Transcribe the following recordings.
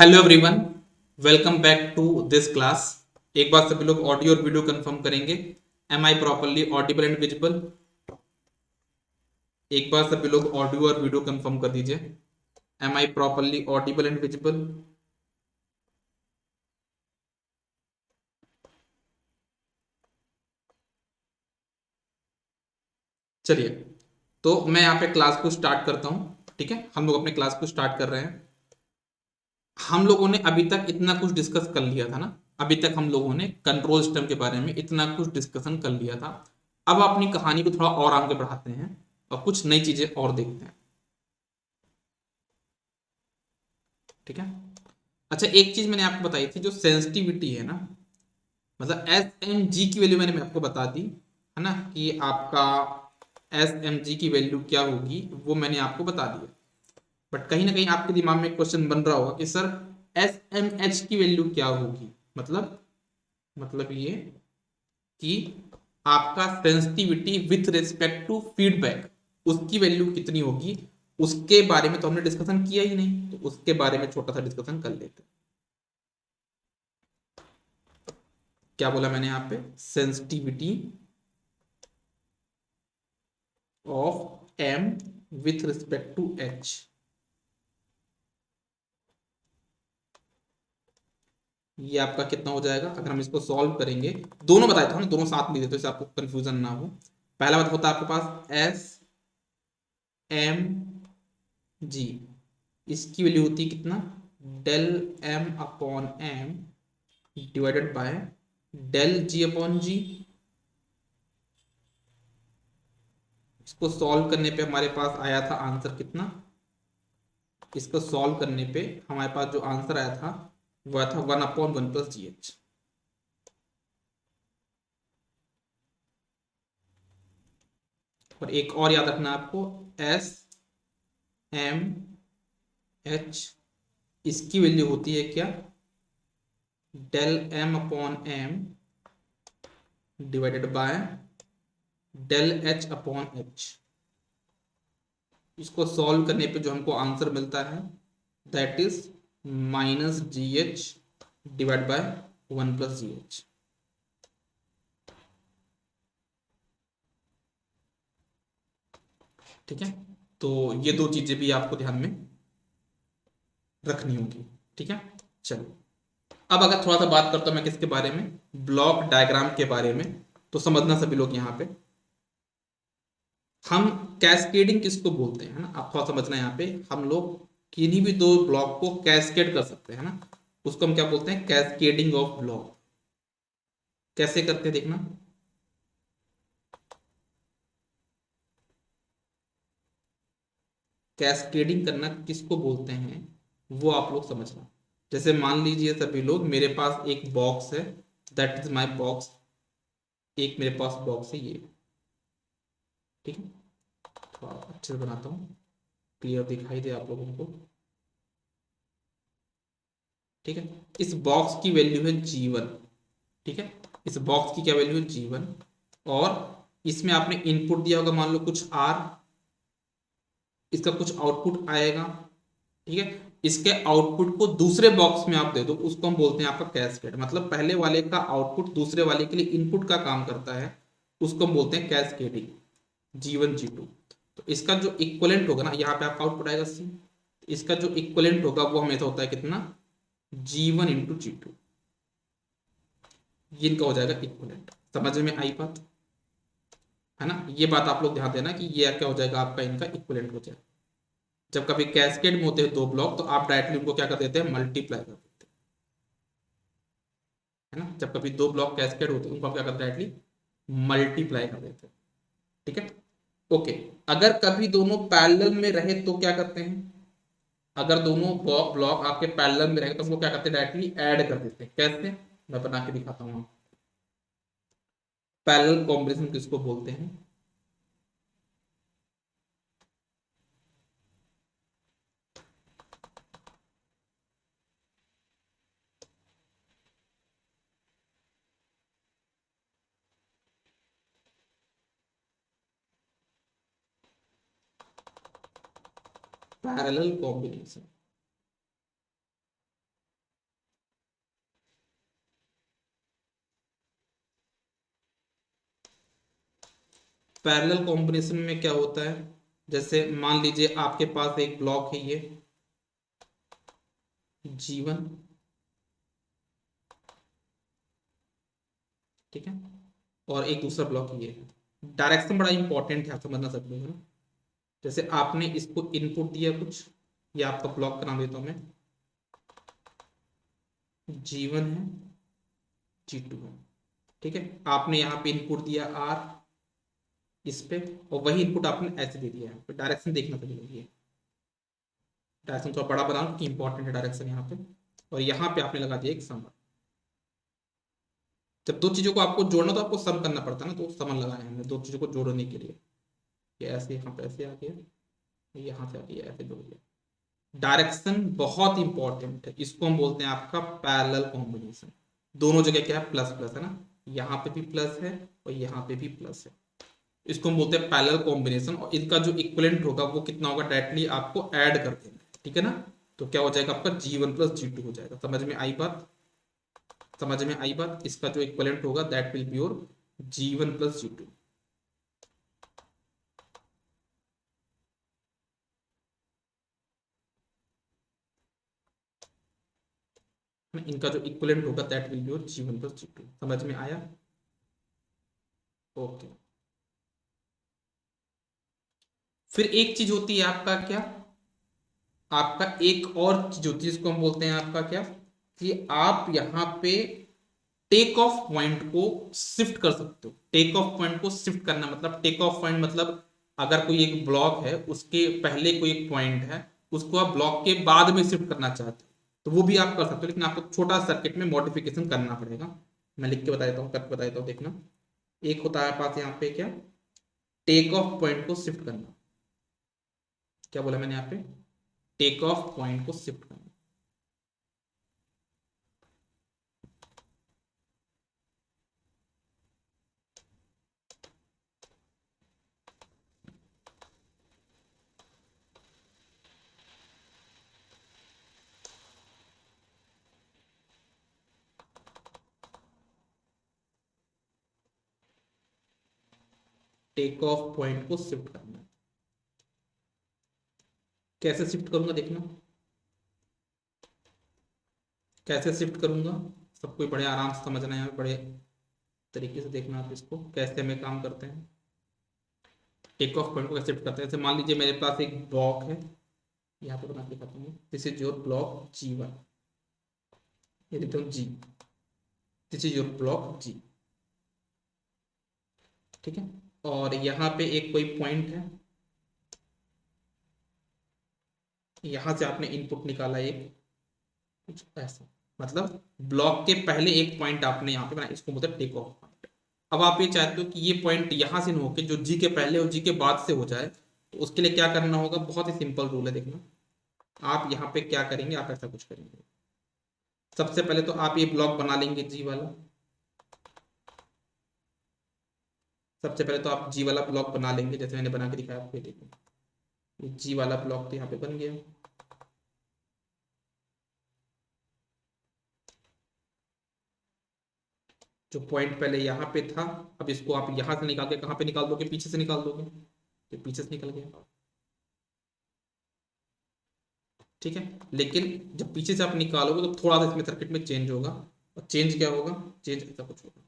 Hello everyone, welcome back to this class. एक बार सभी लोग ऑडियो और वीडियो कंफर्म करेंगे। Am I properly audible and visible? एक बार सभी लोग ऑडियो और वीडियो कंफर्म कर दीजिए। Am I properly audible and visible? चलिए, तो मैं यहाँ पे क्लास को स्टार्ट करता हूँ। ठीक है, हम लोग अपने क्लास को स्टार्ट कर रहे हैं। हम लोगों ने अभी तक इतना कुछ डिस्कस कर लिया था ना। अभी तक हम लोगों ने कंट्रोल सिस्टम के बारे में इतना कुछ डिस्कशन कर लिया था। अब अपनी कहानी को थोड़ा और आगे बढ़ाते हैं और कुछ नई चीजें और देखते हैं। ठीक है। अच्छा, एक चीज मैंने आपको बताई थी, जो सेंसिटिविटी है ना, मतलब एस एम जी की वैल्यू मैंने आपको बता दी है ना, कि आपका एस एम जी की वैल्यू क्या होगी, वो मैंने आपको बता दिया। बट कहीं ना कहीं आपके दिमाग में क्वेश्चन बन रहा होगा कि सर एस एम एच की वैल्यू क्या होगी। मतलब ये कि आपका sensitivity with respect to feedback, उसकी वैल्यू कितनी होगी। उसके बारे में तो हमने डिस्कशन किया ही नहीं, तो उसके बारे में छोटा सा डिस्कशन कर लेते हैं। क्या बोला मैंने यहाँ पे? Sensitivity of M with respect to H. ये आपका कितना हो जाएगा अगर हम इसको सॉल्व करेंगे? दोनों बताया था ना, दोनों साथ में देते तो आपको कंफ्यूजन ना हो। पहला बात होता है आपके पास एस एम जी, इसकी वैल्यू होती है कितना? Del M upon M divided by del G upon G. इसको सॉल्व करने पे हमारे पास आया था आंसर कितना? इसको सॉल्व करने पे हमारे पास जो आंसर आया था वह था 1/1 + GH। और एक और याद रखना आपको, एस एम एच, इसकी वैल्यू होती है क्या? Del M upon M divided by del H upon H. इसको सॉल्व करने पे जो हमको आंसर मिलता है that is -GH divide by 1 + GH। ठीक है, तो ये दो चीजें भी आपको ध्यान में रखनी होगी। ठीक है, चलो। अब अगर थोड़ा सा बात करता हूं मैं किसके बारे में, ब्लॉक डायग्राम के बारे में, तो समझना सभी लोग यहाँ पे। हम कैस्केडिंग किसको बोलते हैं, है ना, आप थोड़ा समझना यहाँ पे। हम लोग किन्हीं भी दो ब्लॉक को कैस्केड कर सकते हैं ना, उसको हम क्या बोलते हैं? Cascading of block. कैसे करते हैं देखना। कैस्केडिंग करना किसको बोलते हैं वो आप लोग समझना। जैसे मान लीजिए सभी लोग, मेरे पास एक बॉक्स है, दैट इज माई बॉक्स। एक मेरे पास बॉक्स है ये। ठीक है, थोड़ा अच्छे से बनाता हूँ, क्लियर दिखाई दे आप लोगों को। ठीक है, इस बॉक्स की वैल्यू है जीवन। ठीक है, इस बॉक्स की क्या वैल्यू है? जीवन। और इसमें आपने इनपुट दिया होगा, मान लो कुछ आर, इसका कुछ आउटपुट आएगा। ठीक है, इसके आउटपुट को दूसरे बॉक्स में आप दे दो, उसको हम बोलते हैं आपका कैस्केड। मतलब पहले वाले का आउटपुट दूसरे वाले के लिए इनपुट का काम करता है, उसको हम बोलते हैं कैस्केडिंग। जीवन G2। तो इसका जो इक्वलेंट होगा ना, यहाँ पे आपका आउटपुट आएगा C। इसका जो इक्वलेंट होगा वो हमेशा होता है कितना? G1 × G2। ये इनका हो जाएगा इक्वलेंट। समझ में आई बात? है ना, ये बात आप लोग ध्यान देना कि ये क्या हो जाएगा आपका, इनका इक्वलेंट हो जाएगा। जब कभी कैस्केड में होते हैं दो ब्लॉक, तो आप डायरेक्टली उनको क्या कर देते हैं? मल्टीप्लाई कर देते हैं। है ना, जब कभी दो ब्लॉक कैस्केड होते हैं उनको आप क्या करते हैं? डायरेक्टली मल्टीप्लाई कर देते हैं। ठीक है, ओके। अगर कभी दोनों पैरेलल में रहे तो क्या करते हैं? अगर दोनों ब्लॉक आपके पैरेलल में रहे तो उनको क्या करते हैं? डायरेक्टली ऐड कर देते हैं। कैसे? मैं बना के दिखाता हूँ। पैरेलल कॉम्बिनेशन किसको बोलते हैं? Parallel combination. पैरेलल कॉम्बिनेशन में क्या होता है, जैसे मान लीजिए आपके पास एक ब्लॉक है ये G1, ठीक है, और एक दूसरा ब्लॉक ये है। डायरेक्शन बड़ा इंपॉर्टेंट है, आप समझना सब लोग है ना। जैसे आपने इसको इनपुट दिया कुछ, ये आपका ब्लॉक का नाम देता हूं मैं, G1 है, G2 है, ठीक है। आपने यहाँ पे इनपुट दिया R इस पे, और वही इनपुट आपने ऐसे दे दिया है, तो डायरेक्शन देखना पड़ेगा। ये डायरेक्शन थोड़ा बड़ा बनाओ क्योंकि इंपॉर्टेंट है डायरेक्शन यहाँ पे। और यहाँ पे आपने लगा दिया एक समर। जब दो चीजों को आपको जोड़ना तो आपको सम करना पड़ता है ना, तो समर लगाए हमने दो चीजों को जोड़ने के लिए। ये ऐसे यहाँ पे ऐसे आ गया, यहाँ से आ गया, ऐसे जोड़ दिया। डायरेक्शन बहुत इंपॉर्टेंट है, इसको हम बोलते हैं आपका पैरेलल कॉम्बिनेशन। दोनों जगह क्या है, प्लस प्लस है ना, यहाँ पे भी प्लस है और यहाँ पे भी प्लस है। इसको हम बोलते हैं पैरेलल कॉम्बिनेशन, और इनका जो इक्विवेलेंट होगा वो कितना होगा, डायरेक्टली आपको ऐड कर देना है, ठीक है ना। तो क्या हो जाएगा आपका G1 प्लस G2 हो जाएगा। समझ में आई बात, समझ में आई बात। इसका जो इक्विवेलेंट होगा that will be your G1 plus G2। इनका जो इक्विवेलेंट होगा that will be your G1 plus G2। समझ में आया, ओके। फिर एक चीज होती है आपका क्या, आपका एक और चीज होती है, इसको हम बोलते हैं आपका क्या, कि आप यहाँ पे टेक ऑफ पॉइंट को शिफ्ट कर सकते हो। टेक ऑफ पॉइंट को शिफ्ट करना मतलब, टेक ऑफ पॉइंट मतलब अगर कोई एक ब्लॉक है उसके पहले कोई एक पॉइंट है, उसको आप ब्लॉक के बाद में शिफ्ट करना चाहते हो तो वो भी आप कर सकते हो, लेकिन आपको छोटा सर्किट में मॉडिफिकेशन करना पड़ेगा। मैं लिख के बता देता हूँ, करके बता देता हूँ, देखना। एक होता है पास यहाँ पे क्या, टेक ऑफ पॉइंट को शिफ्ट करना। क्या बोला मैंने यहाँ पे, टेक ऑफ पॉइंट को शिफ्ट करना। टेक ऑफ पॉइंट को शिफ्ट करना। कैसे शिफ्ट करूंगा देखना, कैसे शिफ्ट करूंगा, सबको बड़े आराम से समझना है, बड़े तरीके से देखना आप इसको कैसे हमें काम करते हैं। टेक ऑफ पॉइंट को कैसे शिफ्ट करते हैं, जैसे मान लीजिए मेरे पास एक ब्लॉक है, यहाँ पे बना के दिखाता हूँ, this is your block G1, ये लिखता हूँ G, this is your block G, ठीक है। और यहाँ पे एक कोई पॉइंट है, यहाँ से आपने इनपुट निकाला एक कुछ ऐसा, मतलब ब्लॉक के पहले एक पॉइंट आपने यहाँ पे बनाया, इसको मतलब टेक ऑफ पॉइंट। अब आप ये चाहते हो कि ये पॉइंट यहाँ से न होके जो जी के पहले और जी के बाद से हो जाए, तो उसके लिए क्या करना होगा, बहुत ही सिंपल रूल है, देखना। आप यहाँ पे क्या करेंगे, आप ऐसा कुछ करेंगे, सबसे पहले तो आप ये ब्लॉक बना लेंगे जी वाला। सबसे पहले तो आप जी वाला ब्लॉक बना लेंगे, जैसे मैंने बना के दिखाया आपको, देखो ये जी वाला ब्लॉक तो यहाँ पे बन गया। जो पॉइंट पहले यहाँ पे था, अब इसको आप यहाँ से निकाल के कहाँ पे निकाल दोगे, पीछे से निकाल दोगे, तो पीछे से निकल गया, ठीक है। लेकिन जब पीछे से आप निकालोगे तो थोड़ा सा इसमें सर्किट में चेंज होगा, और चेंज क्या होगा, चेंज ऐसा कुछ होगा,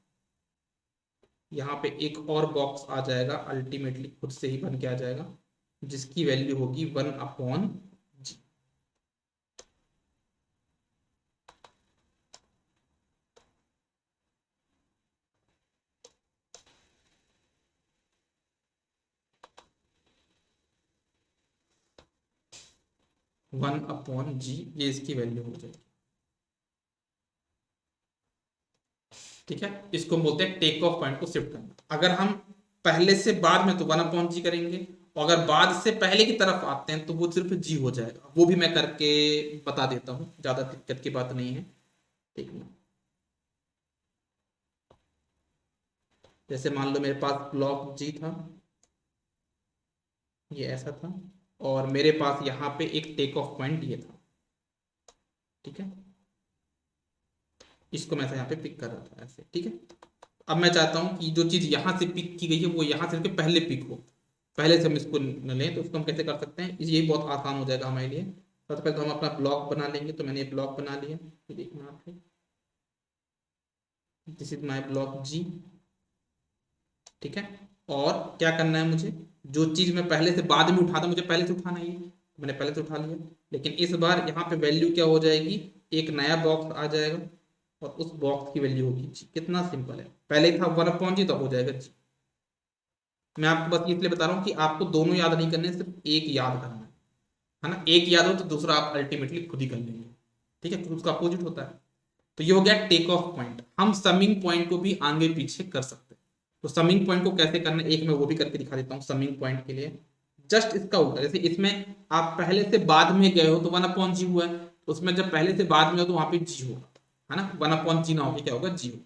यहाँ पे एक और बॉक्स आ जाएगा, अल्टीमेटली खुद से ही बन के आ जाएगा, जिसकी वैल्यू होगी 1/G। 1/G, ये इसकी वैल्यू हो जाएगी, ठीक है। इसको हम बोलते हैं टेक ऑफ पॉइंट को शिफ्ट करना। अगर हम पहले से बाद में तो 1/G करेंगे, और अगर बाद से पहले की तरफ आते हैं तो वो सिर्फ G हो जाएगा। वो भी मैं करके बता देता हूँ, ज्यादा दिक्कत की बात नहीं है, ठीक है। जैसे मान लो मेरे पास ब्लॉक G था, ये ऐसा था, और मेरे पास यहाँ पे एक टेक ऑफ पॉइंट ये था, ठीक है। इसको मैं यहाँ पे पिक कर रहा था ऐसे, ठीक है। अब मैं चाहता हूं कि जो चीज यहां से पिक की गई है वो यहां से लेके पहले पिक हो, पहले से हम इसको न लें, तो उसको हम कैसे कर सकते हैं, ये बहुत आसान हो जाएगा हमारे लिए। सबसे पहले तो हम अपना ब्लॉक बना लेंगे, तो मैंने ये ब्लॉक बना लिया, ये देखना आप, दिस इज माई ब्लॉक जी। ठीक है, और क्या करना है मुझे, जो चीज मैं पहले से बाद में उठाता मुझे पहले से उठाना है, ये मैंने पहले से उठा लिया, लेकिन इस बार यहाँ पे वैल्यू क्या हो जाएगी, एक नया बॉक्स आ जाएगा और उस बॉक्स की वैल्यू होगी जी। कितना सिंपल है, पहले था 1/g तो हो जाएगा जी। मैं आपको बस इसलिए बता रहा हूँ कि आपको दोनों याद नहीं करने, सिर्फ एक याद करना है ना, एक याद हो तो दूसरा आप अल्टीमेटली खुद ही कर लेंगे। ठीक है, तो उसका अपोजिट होता है। तो ये हो गया टेक ऑफ पॉइंट। हम समिंग पॉइंट को भी आगे पीछे कर सकते हैं। तो समिंग पॉइंट को कैसे करना है, एक मैं वो भी करके दिखा देता हूँ समिंग पॉइंट के लिए। जस्ट इसका उल्टा, जैसे इसमें आप पहले से बाद में गए हो तो 1/g हुआ है, तो उसमें जब पहले से बाद में हो तो वहां पे जी होगा, है ना, 1/g ना होगा, क्या होगा, जी होगा।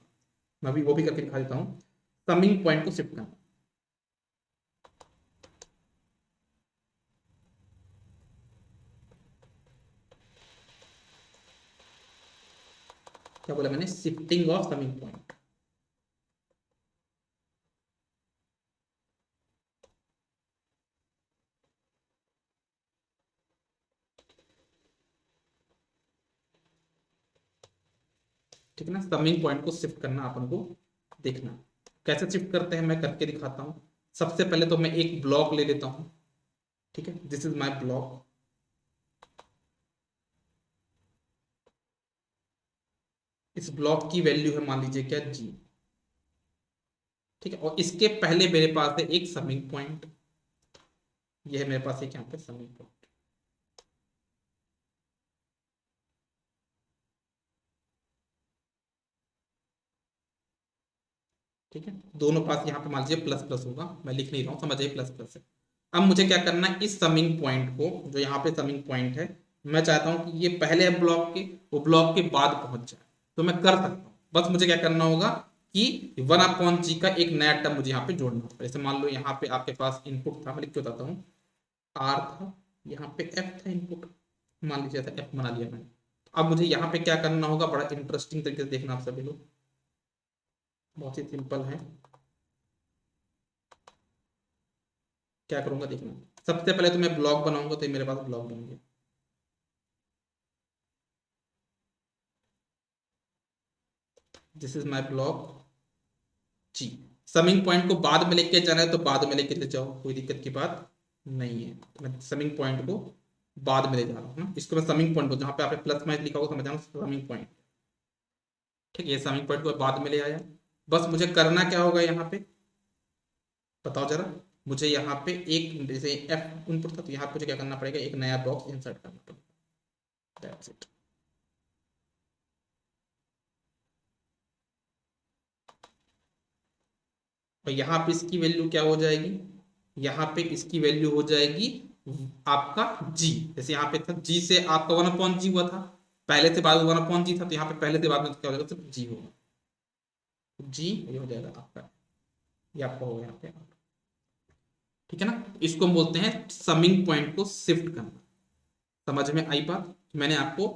मैं भी वो भी करके दिखा देता हूँ, समिंग पॉइंट को शिफ्ट करना। क्या बोला मैंने, शिफ्टिंग ऑफ समिंग पॉइंट। ठीक है ना, समिंग पॉइंट को शिफ्ट करना अपन को देखना। कैसे शिफ्ट करते हैं मैं करके दिखाता हूँ। सबसे पहले तो मैं एक ब्लॉक ले लेता हूँ। ठीक है, दिस इज माई ब्लॉक। इस ब्लॉक की वैल्यू है मान लीजिए क्या, जी। ठीक है, और इसके पहले मेरे पास है एक समिंग पॉइंट, ये है मेरे पास एक यहाँ पे समिंग पॉइंट। ठीक है, दोनों पास यहाँ पे मान लीजिए प्लस प्लस होगा, मैं लिख नहीं रहा हूँ, समझिए प्लस प्लस है। अब मुझे क्या करना है, इस समिंग पॉइंट को, जो यहाँ पे समिंग पॉइंट है, मैं चाहता हूँ कि ये पहले ब्लॉक के, वो ब्लॉक के बाद पहुंच जाए। तो मैं कर सकता हूँ, बस मुझे क्या करना होगा कि 1/g का एक नया टर्म मुझे यहाँ पे जोड़ना होगा। जैसे मान लो यहाँ पे आपके पास इनपुट था, मैं लिख के बताता हूँ, आर था, यहाँ पे एफ था इनपुट, मान लीजिए ऐसा एफ बना लिया मैंने। अब मुझे यहाँ पे क्या करना होगा, बड़ा इंटरेस्टिंग तरीके से देखना आप सभी लोग, बहुत ही सिंपल है। क्या करूंगा देखना, सबसे पहले तो मैं ब्लॉक बनाऊंगा, तो ये मेरे पास ब्लॉक बन गया। This is my block ji. Summing point को बाद में लेके जाना है तो बाद में लेके ले जाओ, कोई दिक्कत की बात नहीं है। तो मैं समिंग पॉइंट को बाद में ले जा रहा हूँ ना, इसको मैं समिंग पॉइंट को, जहाँ पे आपने प्लस माइनस लिखा होगा समझ जाना समिंग पॉइंट। ठीक है, ये समिंग पॉइंट को बाद में ले आया। बस मुझे करना क्या होगा यहाँ पे, बताओ जरा। मुझे यहाँ पे एक, जैसे एफ इनपुट था, तो यहाँ पे मुझे क्या करना पड़ेगा, एक नया बॉक्स इंसर्ट करना पड़ेगा, दैट्स इट। और यहाँ पे इसकी वैल्यू क्या हो जाएगी, यहाँ पे इसकी वैल्यू हो जाएगी आपका जी। जैसे यहाँ पे था जी से आपका 1/g हुआ था, पहले से बाद 1/g था, तो यहाँ पे पहले से बाद में क्या हो जाएगा, सिर्फ जी होगा, जी ये हो जाएगा आपका, ये आपका होगा यहाँ पे। ठीक है ना, इसको हम बोलते हैं समिंग पॉइंट को शिफ्ट करना। समझ में आई बात, मैंने आपको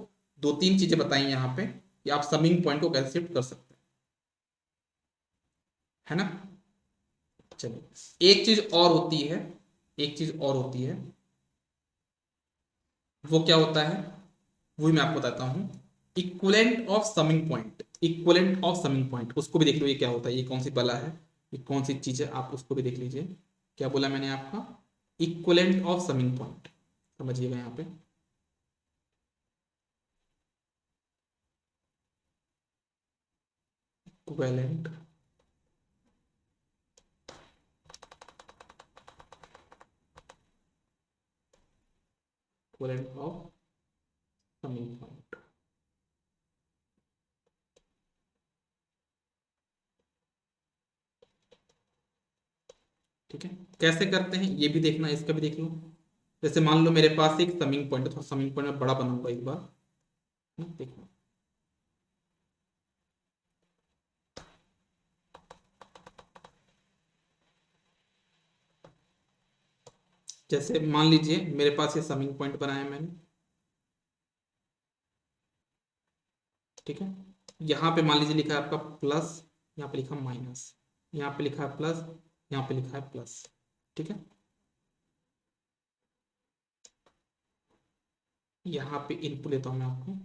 दो तीन चीजें बताई यहाँ पे कि आप समिंग पॉइंट को कैसे शिफ्ट कर सकते हैं, है ना। चलिए, एक चीज और होती है, एक चीज और होती है, वो क्या होता है, वो भी मैं आपको बताता हूँ। Equivalent of summing point, equivalent of summing point, उसको भी देख लो, ये क्या होता है, ये कौन सी बला है, ये कौन सी चीज है, आप उसको भी देख लीजिए। क्या बोला मैंने आपका, इक्वलेंट ऑफ समिंग पॉइंट, समझिएगा यहाँ पे। Equivalent, equivalent of summing point. ठीक है, कैसे करते हैं ये भी देखना, इसका भी देख लो। जैसे मान लो मेरे पास एक समिंग पॉइंट है, तो समिंग पॉइंट में बड़ा बनाऊंगा एक बार, देखो। जैसे मान लीजिए मेरे पास ये समिंग पॉइंट बनाया मैंने, ठीक है, यहाँ पे मान लीजिए लिखा है आपका प्लस यहाँ पे लिखा माइनस, यहाँ पे लिखा है प्लस, यहाँ पे लिखा है प्लस। ठीक है, यहाँ पे इनपुट लेता हूँ मैं आपको,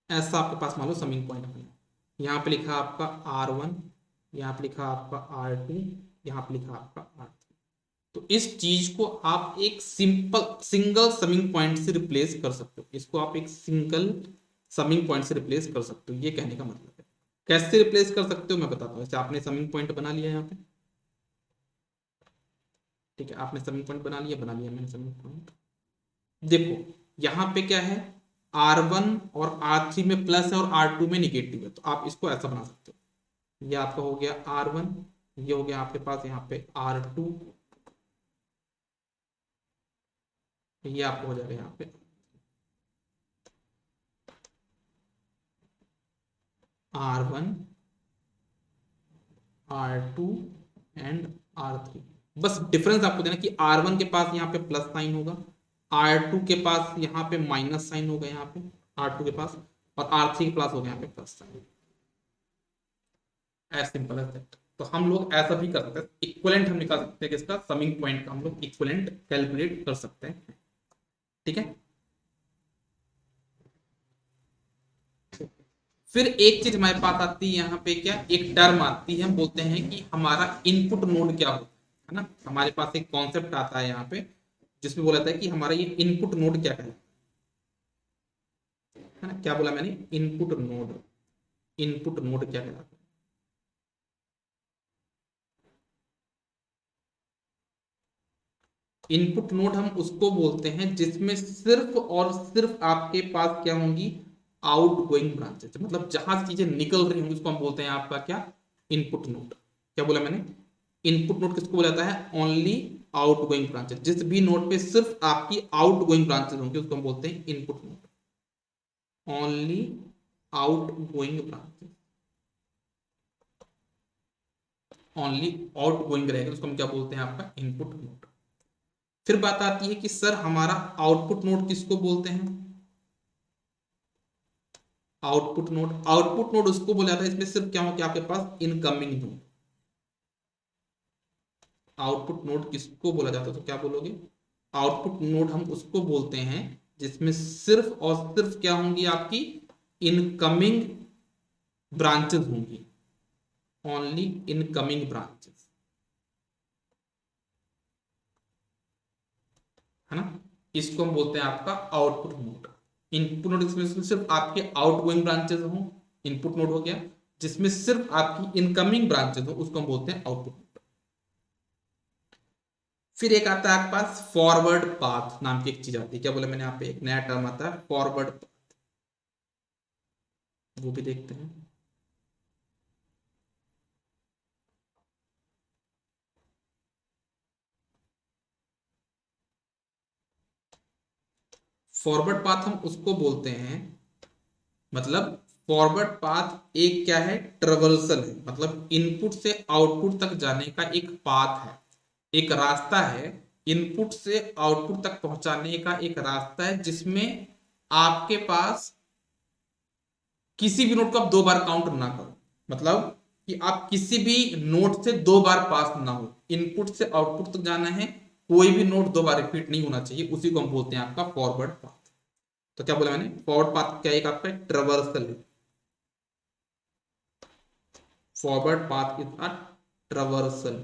ऐसा आपके पास मान लो समिंग पॉइंट बना, यहाँ पे लिखा आपका R1, यहाँ पे लिखा आपका R2, यहाँ पे लिखा आपका R3। तो इस चीज को आप एक सिंगल समिंग पॉइंट से रिप्लेस कर सकते हो, इसको आप एक सिंगल समिंग पॉइंट से रिप्लेस कर सकते हो, ये कहने का मतलब है। कैसे रिप्लेस कर सकते हो मैं बताता हूँ। जैसे आपने समिंग पॉइंट बना लिया यहाँ पे, ठीक है, आपने समिंग पॉइंट बना लिया मैंने समिंग पॉइंट। देखो यहाँ पे क्या है, R1 और R3 में प्लस है और R2 में निगेटिव है, तो आप इसको ऐसा बना सकते हो, ये आपका हो गया R1, ये हो गया आपके पास यहाँ पे R2, ये आपको हो जाएगा यहाँ पे R1, R2 एंड R3। बस डिफरेंस आपको देना कि R1 के पास यहाँ पे प्लस साइन होगा, R2 के पास यहाँ पे माइनस साइन होगा, यहाँ पे R2 के पास, और R3 के पास होगा यहाँ पे plus sign. As simple as that. तो हम लोग ऐसा भी कर सकते हैं, इक्विवेलेंट हम निकाल सकते हैं कि इसका समिंग पॉइंट का हम लोग इक्विवेलेंट कैलकुलेट कर सकते हैं। ठीक है, फिर एक चीज हमारे पास आती है यहाँ पे, क्या एक टर्म आती है, हम बोलते हैं कि हमारा इनपुट नोड क्या होता है ना। हमारे पास एक कॉन्सेप्ट आता है यहाँ पे जिसमें बोला था है कि हमारा ये इनपुट नोड क्या है ना, क्या बोला मैंने, इनपुट नोड। इनपुट नोड क्या कहलाता है? इनपुट नोड हम उसको बोलते हैं जिसमें सिर्फ और सिर्फ आपके पास क्या होंगी, आउट गोइंग ब्रांचेस, मतलब जहां से चीजें निकल रही होंगी उसको हम बोलते हैं आपका क्या, इनपुट नोड। क्या बोला मैंने, इनपुट नोड किसको बोला जाता है, ओनली आउट गोइंग ब्रांचेस, जिस भी नोड पे सिर्फ आपकी आउट गोइंग ब्रांचेस होंगी उसको हम बोलते हैं input node, only out going branches, only out going रहेगा उसको हम क्या बोलते हैं, आपका इनपुट नोड। फिर बात आती है कि सर हमारा आउटपुट नोड किसको बोलते हैं, आउटपुट नोड। आउटपुट नोड उसको बोला जाता है इसमें सिर्फ क्या हो कि आपके पास इनकमिंग हो। आउटपुट नोड किसको बोला जाता है, तो क्या बोलोगे, आउटपुट नोड हम उसको बोलते हैं जिसमें सिर्फ और सिर्फ क्या होंगी, आपकी इनकमिंग ब्रांचेस होंगी, ओनली इनकमिंग ब्रांचेस, है ना। इसको हम बोलते हैं आपका आउटपुट नोड। इनपुट नोड इसमें सिर्फ आपके आउटगोइंग ब्रांचेस हो, इनपुट नोड हो गया। जिसमें सिर्फ आपकी इनकमिंग ब्रांचेस हो उसको हम बोलते हैं आउटपुट नोड। फिर एक आता है आपके पास फॉरवर्ड पाथ नाम की एक चीज आती है। क्या बोला मैंने, यहाँ पे एक नया टर्म आता है फॉरवर्ड पाथ, वो भी देखते हैं। फॉरवर्ड पाथ हम उसको बोलते हैं, मतलब फॉरवर्ड पाथ एक क्या है, ट्रेवर्सल है, मतलब इनपुट से आउटपुट तक जाने का एक पाथ है, एक रास्ता है, इनपुट से आउटपुट तक पहुंचाने का एक रास्ता है जिसमें आपके पास किसी भी नोट को आप दो बार काउंट ना करो, मतलब कि आप किसी भी नोट से दो बार पास ना हो, इनपुट से आउटपुट तक जाना है, कोई भी नोट दो बार रिपीट नहीं होना चाहिए, उसी को हम बोलते हैं आपका फॉरवर्ड पाथ। तो क्या बोला मैंने, फॉरवर्ड पाथ क्या एक आपका ट्रेवर्सल है, forward path is a traversal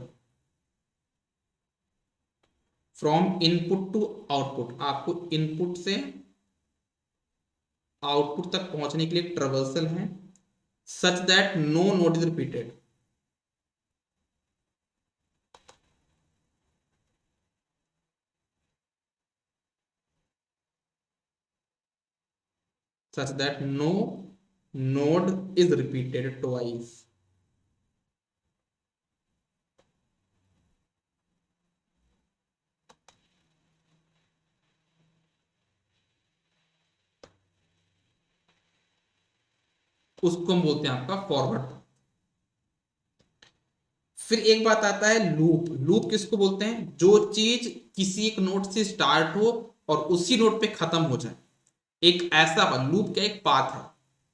from input to output, आपको इनपुट से आउटपुट तक पहुंचने के लिए ट्रेवर्सल है, such that no node is repeated, such that no node is repeated twice। उसको हम बोलते हैं आपका फॉरवर्ड। फिर एक बात आता है लूप। लूप किसको बोलते हैं, जो चीज किसी एक नोड से स्टार्ट हो और उसी नोड पे खत्म हो जाए, एक ऐसा लूप क्या एक पाथ है,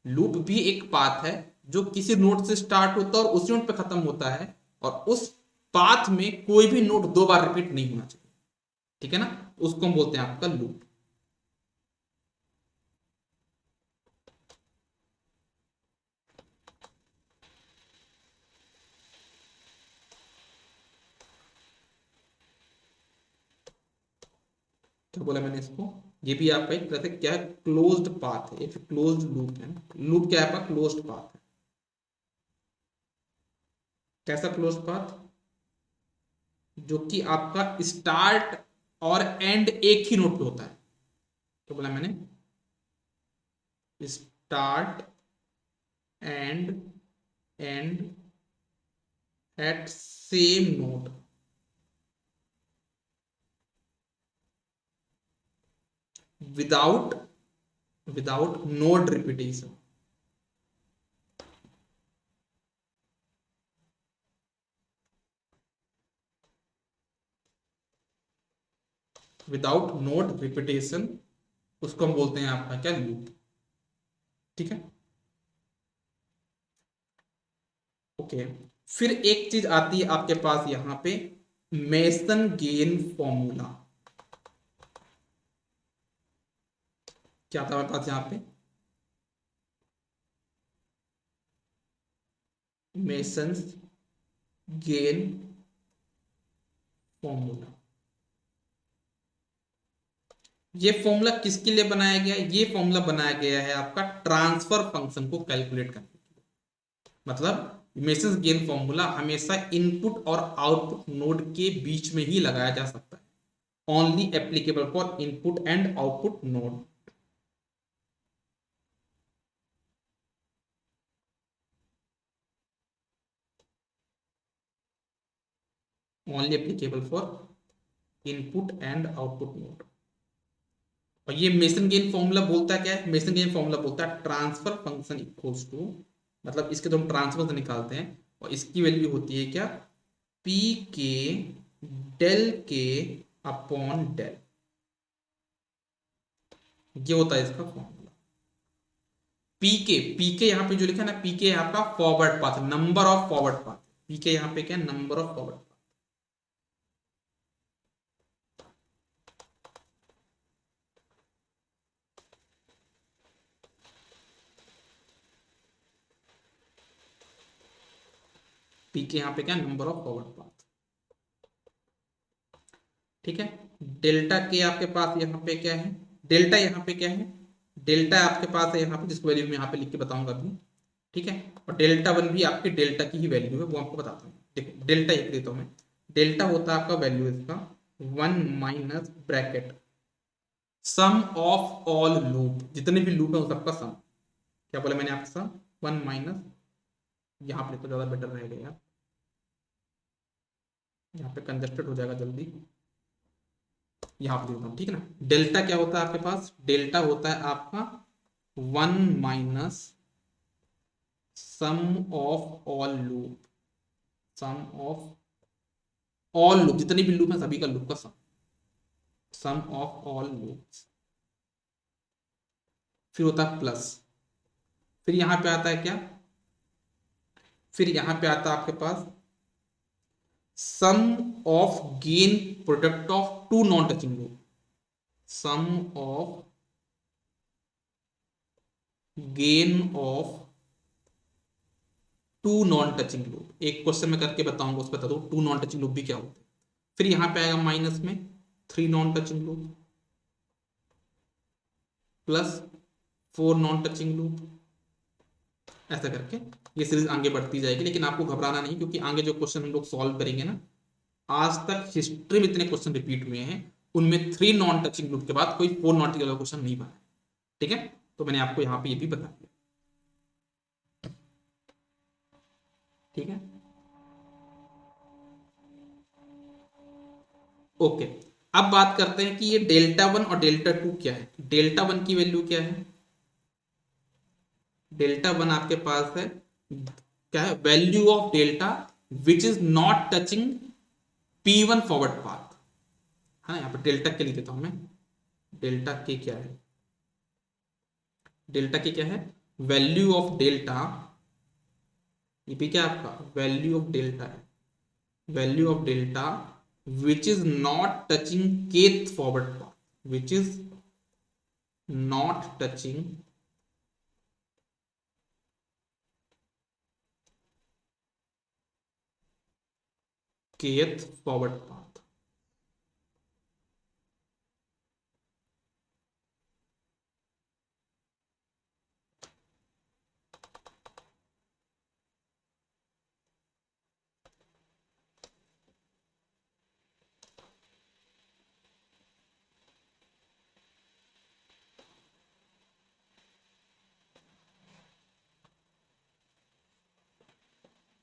लूप भी एक पाथ है जो किसी नोड से स्टार्ट होता है और उसी नोड पे खत्म होता है, और उस पाथ में कोई भी नोड दो बार रिपीट नहीं होना चाहिए, ठीक है ना, उसको हम बोलते हैं आपका लूप। क्या बोला मैंने इसको, ये भी आपका एक तरह से क्या है, क्लोज्ड पाथ है, एक क्लोज्ड लूप है ना, लूप क्या है आपका क्लोज्ड पाथ है। कैसा क्लोज्ड पाथ, जो कि आपका स्टार्ट और एंड एक ही नोड पे होता है। क्या बोला मैंने, start and end at same node, without without node repetition, without node repetition, उसको हम बोलते हैं आपका क्या, लूप। ठीक है, ओके। फिर एक चीज आती है आपके पास यहां पे, मेसन गेन फॉर्मूला। क्या था हमारे पास यहां पे, मेसन्स गेन फॉर्मूला। ये फॉर्मूला किसके लिए बनाया गया है, ये फॉर्मूला बनाया गया है आपका ट्रांसफर फंक्शन को कैलकुलेट करने के लिए। मतलब मेसन्स गेन फॉर्मूला हमेशा इनपुट और आउटपुट नोड के बीच में ही लगाया जा सकता है, only applicable for input and output node. Only applicable for input and output node. और ये मेसन गेन फॉर्मूला बोलता क्या है, मेसन गेन फॉर्मूला बोलता है ट्रांसफर फंक्शन इक्वल्स टू, मतलब इसके तो हम ट्रांसफर से निकालते हैं, और इसकी वैल्यू होती है क्या, पी के डेल के अपॉन डेल, ये होता है इसका फॉर्मूला। पीके यहां पे जो लिखा है ना, पीके यहाँ का forward path, number of forward path, PK यहाँ पे क्या है, number of forward path. PK यहाँ पे क्या, नंबर ऑफ फॉरवर्ड पाथ। ठीक है, डेल्टा के आपके पास यहाँ पे क्या है, डेल्टा यहाँ पे क्या है, डेल्टा आपके पास है यहाँ पे, जिसको वैल्यू मैं यहाँ पे लिख के बताऊंगा अभी। ठीक है, और डेल्टा वन भी आपके डेल्टा की ही वैल्यू है, वो आपको बताता हूँ। देखो डेल्टा एक देता हूँ मैं, डेल्टा होता है आपका वैल्यू इसका one minus bracket sum of all loop, जितने भी लूप है उन सबका सम। क्या बोला मैंने आपका सम, वन माइनस, यहाँ पे तो ज्यादा बेटर रहेगा यार, यहाँ पे कंजस्टेड हो जाएगा जल्दी, यहाँ पे देता हूँ, ठीक है ना। डेल्टा क्या होता है आपके पास, डेल्टा होता है आपका one minus sum of all loop, sum of all loop, जितने भी लूप है सभी का लूप का sum, sum of all loop. फिर होता है प्लस, फिर यहां पे आता है क्या, फिर यहां पे आता है आपके पास sum of gain product of two non touching loop, sum of gain of two non touching loop. एक क्वेश्चन में करके बताऊंगा, उस पर बता दो टू नॉन टचिंग लूप भी क्या होते हैं। फिर यहां पे आएगा माइनस में three non touching loop plus four non touching loop, ऐसा करके ये सीरीज आगे बढ़ती जाएगी। लेकिन आपको घबराना नहीं, क्योंकि आगे जो क्वेश्चन हम लोग सॉल्व करेंगे ना, आज तक हिस्ट्री में इतने क्वेश्चन रिपीट हुए हैं, उनमें थ्री नॉन टचिंग लूप के बाद कोई फोर नॉन टचिंग क्वेश्चन नहीं बना है। ठीक है, तो मैंने आपको यहाँ पे ये भी बता दिया। ठीक है, ओके। अब बात करते हैं कि ये डेल्टा वन और डेल्टा टू क्या है। डेल्टा वन की वैल्यू क्या है, डेल्टा वन आपके पास है क्या है, value of delta which is not touching P one forward path, है ना। यहाँ पे डेल्टा के लिए देता हूं मैं, डेल्टा के क्या है, डेल्टा की क्या है, वैल्यू ऑफ डेल्टा, ये भी क्या है आपका वैल्यू ऑफ डेल्टा है, value of delta which is not touching kth forward path, which is not touching kth forward path.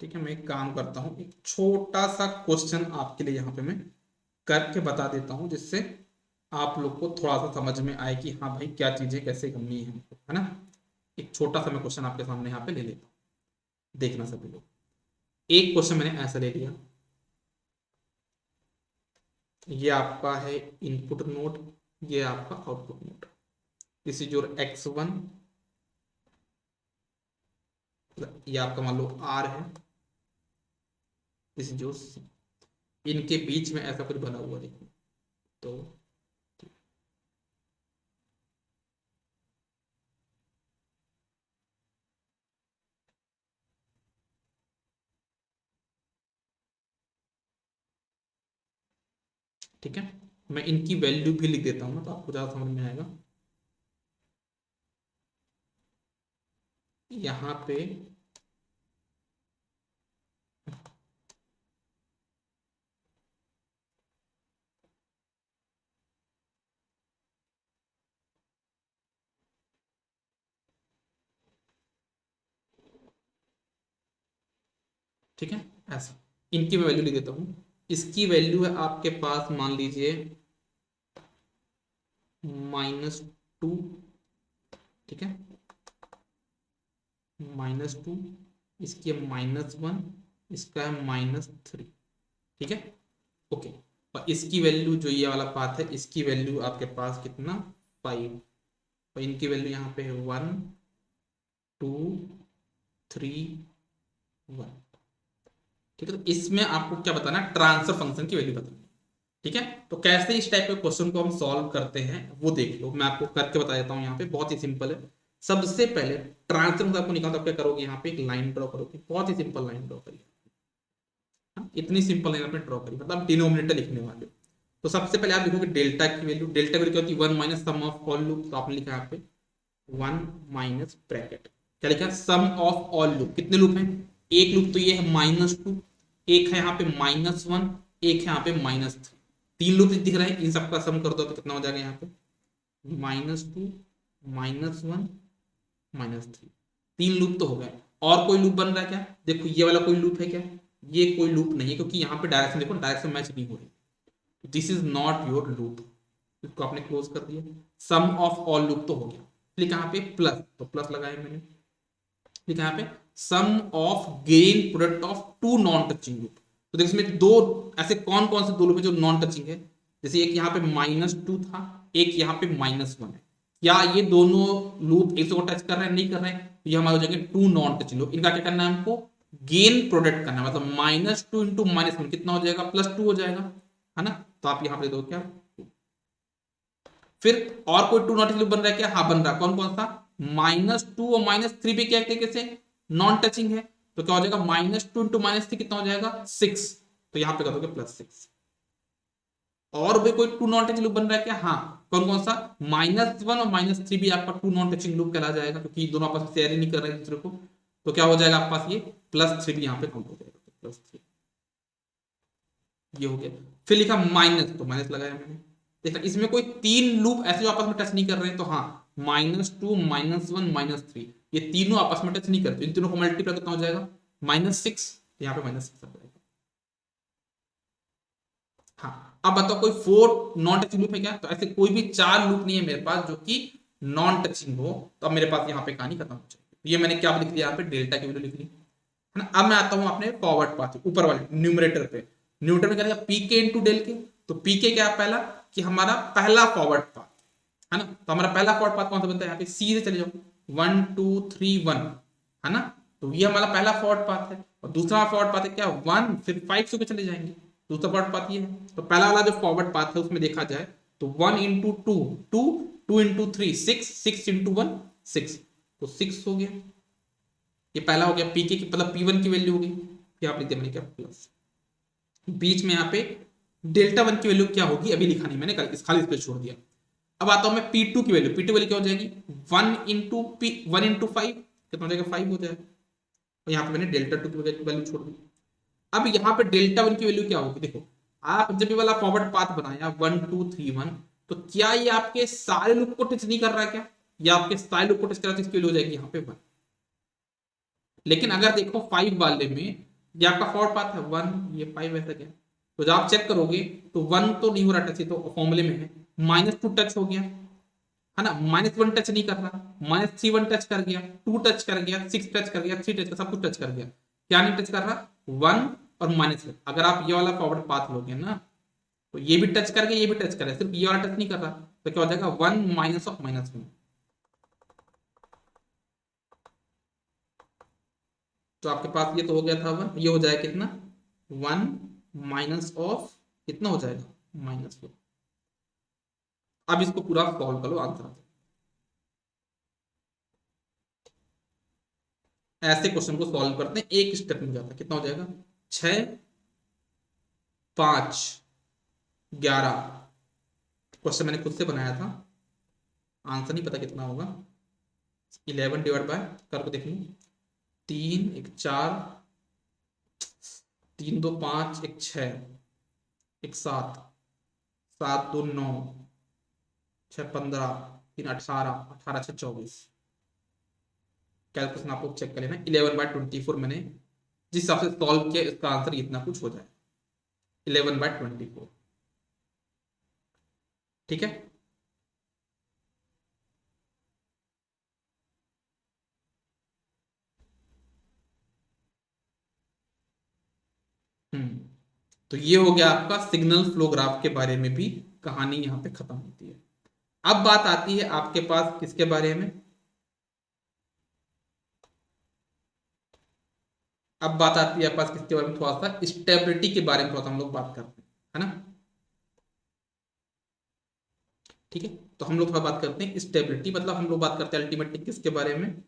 ठीक है, मैं एक काम करता हूं, एक छोटा सा क्वेश्चन आपके लिए यहां पे मैं करके बता देता हूं, जिससे आप लोग को थोड़ा सा समझ में आए कि हाँ भाई क्या चीजें कैसे करनी है हमको, है ना। एक छोटा सा मैं क्वेश्चन आपके सामने यहाँ पे ले लेता हूँ, देखना सभी लोग। एक क्वेश्चन मैंने ऐसा ले लिया, ये आपका है इनपुट नोड, ये आपका output node, this is your x1, ये आपका मान लो r है, दिस इज योर c, इनके बीच में ऐसा कुछ बना हुआ देखो, तो ठीक है, मैं इनकी वैल्यू भी लिख देता हूँ ना, तो आपको ज़्यादा समझ में आएगा। यहाँ पे ठीक है, ऐसा इनकी मैं वैल्यू लिख देता हूँ। इसकी वैल्यू है आपके पास मान लीजिए -2, ठीक है, -2, इसकी है -1, इसका है -3, ठीक है, ओके। और इसकी वैल्यू जो ये वाला पाथ है, इसकी वैल्यू आपके पास कितना 5, और इनकी वैल्यू यहाँ पे है 1 2 3 1, ठीक है। तो इसमें आपको क्या बताना है, ट्रांसफर फंक्शन की वैल्यू बतानी है, ठीक है। तो कैसे इस टाइप के क्वेश्चन को हम सॉल्व करते हैं वो देख लो, मैं आपको करके बता देता हूँ। यहाँ पे बहुत ही सिंपल है। सबसे पहले ट्रांसफर फंक्शन आपको निकालना, क्या करोगे, यहाँ पे एक लाइन ड्रॉ करोगे, बहुत ही सिंपल लाइन ड्रॉ करिए, हाँ, इतनी सिंपल लाइन आपने ड्रॉ करी, मतलब डिनोमिनेटर लिखने वाले हो। तो सबसे पहले आप लिखोगे डेल्टा की वैल्यू, डेल्टा वैल्यू क्या होती है, 1 minus sum of all loop, तो आपने लिखा यहाँ पे 1 माइनस ब्रैकेट, क्या लिखा है, सम ऑफ ऑल लूप, कितने लूप हैं, एक लूप तो ये है -2, एक है यहाँ पे -1, एक है यहाँ पे -3, तीन लूप दिख रहे हैं, इन सबका सम कर दो तो कितना हो जाएगा यहाँ पे -2 -1 -3, तीन लूप तो हो गए। और कोई लूप बन रहा है क्या, देखो ये वाला कोई लूप है क्या, ये कोई लूप नहीं है, क्योंकि यहाँ पे डायरेक्शन देखो, डायरेक्शन मैच नहीं हो रही, this is not your loop, इसको आपने क्लोज कर दिया। सम ऑफ ऑल लूप तो हो गया, लिखा यहाँ पे प्लस, तो प्लस लगाया मैंने, लिखा यहाँ पे sum of gain product of two non touching loop, तो देखो इसमें दो ऐसे कौन कौन से दो लूप है जो नॉन टचिंग है, जैसे एक यहाँ पे -2 था, एक यहाँ पे -1 है, क्या ये दोनों लूप एक दूसरे को टच कर रहे हैं, नहीं कर रहे हैं, तो ये हमारे हो जाएंगे टू नॉन टचिंग लूप। इनका क्या करना है हमको, गेन प्रोडक्ट करना है, मतलब -2 इंटू -1 कितना हो जाएगा, +2 हो जाएगा, है ना। तो आप यहाँ पे दो क्या, फिर और कोई टू नॉट लूप बन रहा है क्या, हाँ बन रहा है, कौन कौन सा, -2 और -3 पे क्या तरीके से नॉन टचिंग है, तो क्या हो जाएगा, -2 इंटू -3 कितना हो जाएगा 6, तो यहां पे कर दोगे +6। और भी कोई टू नॉन टचिंग लूप बन रहा है क्या, हाँ, कौन कौन सा, -1 और -3 भी आपका टू नॉन टचिंग लूप कहला जाएगा, क्योंकि दोनों आपस में शेयर ही नहीं कर रहे हैं दूसरे को, तो क्या हो जाएगा आपके पास, ये +3 भी यहाँ पे काउंट हो जाएगा, +3 ये हो गया। फिर लिखा माइनस, तो माइनस लगाया मैंने, देखा इसमें कोई तीन लूप ऐसे जो आपस में टच नहीं कर रहे हैं, तो हाँ -2 -1 -3 ये तीनों आपस में टच नहीं करते, इन तीनों को मल्टीप्लाई कितना हो जाएगा, -6, यहाँ पे -6 आ जाएगा। हाँ, अब बताओ कोई फोर नॉन टचिंग लूप है क्या, तो ऐसे कोई भी चार लूप नहीं है मेरे पास जो कि नॉन टचिंग हो, तो अब मेरे पास यहाँ पे कहानी खत्म हो जाएगी। ये मैंने क्या लिख लिया, यहाँ पे डेल्टा की वैल्यू लिख ली, है ना। अब मैं आता हूँ अपने फॉरवर्ड पाथ ऊपर वाले न्यूमरेटर पे, न्यूमरेटर में क्या रहेगा, पीके इंटू डेल के, तो पीके क्या है पहला, कि हमारा पहला फॉरवर्ड पाथ, है ना, तो हमारा पहला फॉरवर्ड पाथ कौन सा बनता है, यहाँ पे सी से चले जाओ, 1 2 3 1, है ना। तो ये हमारा पहला फॉरवर्ड पाथ है, और दूसरा फॉरवर्ड पाथ है क्या, 1 फिर 5 से चले जाएंगे, दूसरा फॉरवर्ड पाथ ये है। तो पहला वाला जो फॉरवर्ड पाथ है उसमें देखा जाए तो 1 into 2 2, 2 into 3 6, 6 into 1 6, तो 6 हो गया। ये पहला हो गया, पीके की मतलब P1 की वैल्यू हो गई, यहाँ पे मैंने क्या प्लस, बीच में यहाँ पे डेल्टा वन की वैल्यू क्या होगी अभी लिखा नहीं मैंने, इस खाली स्पेस छोड़ दिया। अब आता हूं मैं P2 की वैल्यू, P2 वैल्यू क्या हो जाएगी, 1 into 5 कितना हो जाएगा, 5 हो जाएगा, और यहाँ पे मैंने डेल्टा टू की वैल्यू छोड़ दी। अब यहाँ पे डेल्टा वन की वैल्यू क्या होगी, देखो आप जब ये वाला फॉरवर्ड पाथ बनाया 1 2 3 1, तो क्या ये आपके सारे लूप को टच नहीं कर रहा है क्या, या आपके सारे लूप को टच कर रहा है, तो इसकी वैल्यू हो जाएगी यहाँ पे 1। लेकिन अगर देखो 5 वाले में ये आपका फॉरवर्ड पाथ है 1, ये 5 ऐसा क्या, तो जब आप चेक करोगे तो 1 तो नहीं हो रहा टच, ये तो फॉर्मूले में है, -2 टच हो गया, है ना, -1 टच नहीं कर रहा, -3 1 टच कर गया, 2 टच कर गया, 6 टच कर गया, 3 टच कर, सब कुछ टच कर गया, क्या नहीं टच कर रहा, 1 और -1। अगर आप ये वाला फॉरवर्ड पाथ लोगे ना, तो ये भी टच कर गया, ये भी टच कर रहा है, सिर्फ ये वाला टच नहीं कर रहा, तो क्या हो जाएगा 1 माइनस ऑफ -1। तो आपके पास ये तो हो गया था 1, ये हो जाएगा कितना, 1 माइनस ऑफ कितना हो जाएगा, -4। अब इसको पूरा सॉल्व करो, आंसर आ जाएगा। ऐसे क्वेश्चन को सॉल्व करते हैं, एक स्टेप में जाता है, कितना हो जाएगा, 6 5 11। क्वेश्चन मैंने खुद से बनाया था, आंसर नहीं पता कितना होगा, 11 डिवाइड बाय करके देख लूँ, 3 1 4, 3 2 5 1 6 1 7, 7 2 9, 6 15, 3 18, 18 6 24। कैलकुलेशन आप लोग चेक कर लेना, 11/24 मैंने जिस हिसाब से सॉल्व किया इसका आंसर इतना कुछ हो जाए, 11/24। ठीक है। हम्म, तो ये हो गया आपका सिग्नल फ्लो ग्राफ के बारे में भी कहानी यहाँ पे खत्म होती है। अब बात आती है आपके पास किसके बारे में, अब बात आती है आपके पास किसके बारे में, थोड़ा सा स्टेबिलिटी के बारे में थोड़ा सा हम लोग बात करते हैं, है ना। ठीक है, तो हम लोग थोड़ा बात करते हैं स्टेबिलिटी, मतलब हम लोग बात करते हैं अल्टीमेटली किसके बारे में,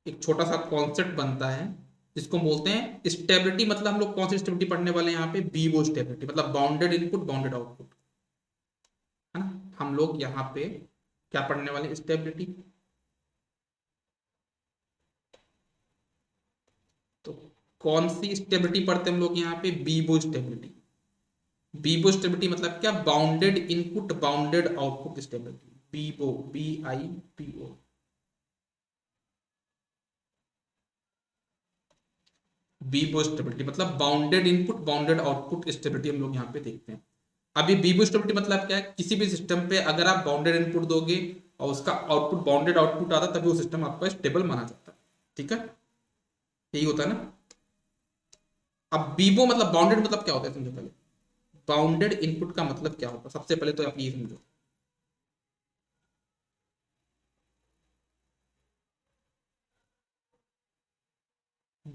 एक छोटा सा कॉन्सेप्ट बनता है जिसको बोलते हैं स्टेबिलिटी। मतलब हम लोग कौन सी स्टेबिलिटी पढ़ने वाले हैं यहाँ पे, बीबो स्टेबिलिटी, मतलब बाउंडेड इनपुट बाउंडेड आउटपुट, है ना। हम लोग यहाँ पे क्या पढ़ने वाले, स्टेबिलिटी। तो कौन सी स्टेबिलिटी पढ़ते हैं हम लोग यहाँ पे, बीबो स्टेबिलिटी। बीबो स्टेबिलिटी मतलब क्या, bounded input bounded output stability, BIBO, BIBO। BIBO stability मतलब bounded input bounded output stability हम लोग यहाँ पे देखते हैं। अभी बीबो स्टेबिलिटी मतलब क्या है, किसी भी सिस्टम पे अगर आप बाउंडेड इनपुट दोगे और उसका आउटपुट बाउंडेड आउटपुट आता है, तभी वो सिस्टम आपका स्टेबल माना जाता है। ठीक है, यही होता है ना। अब बीबो मतलब बाउंडेड मतलब क्या होता है, समझो पहले, बाउंडेड इनपुट का मतलब क्या होता है, सबसे पहले तो आप ये समझो।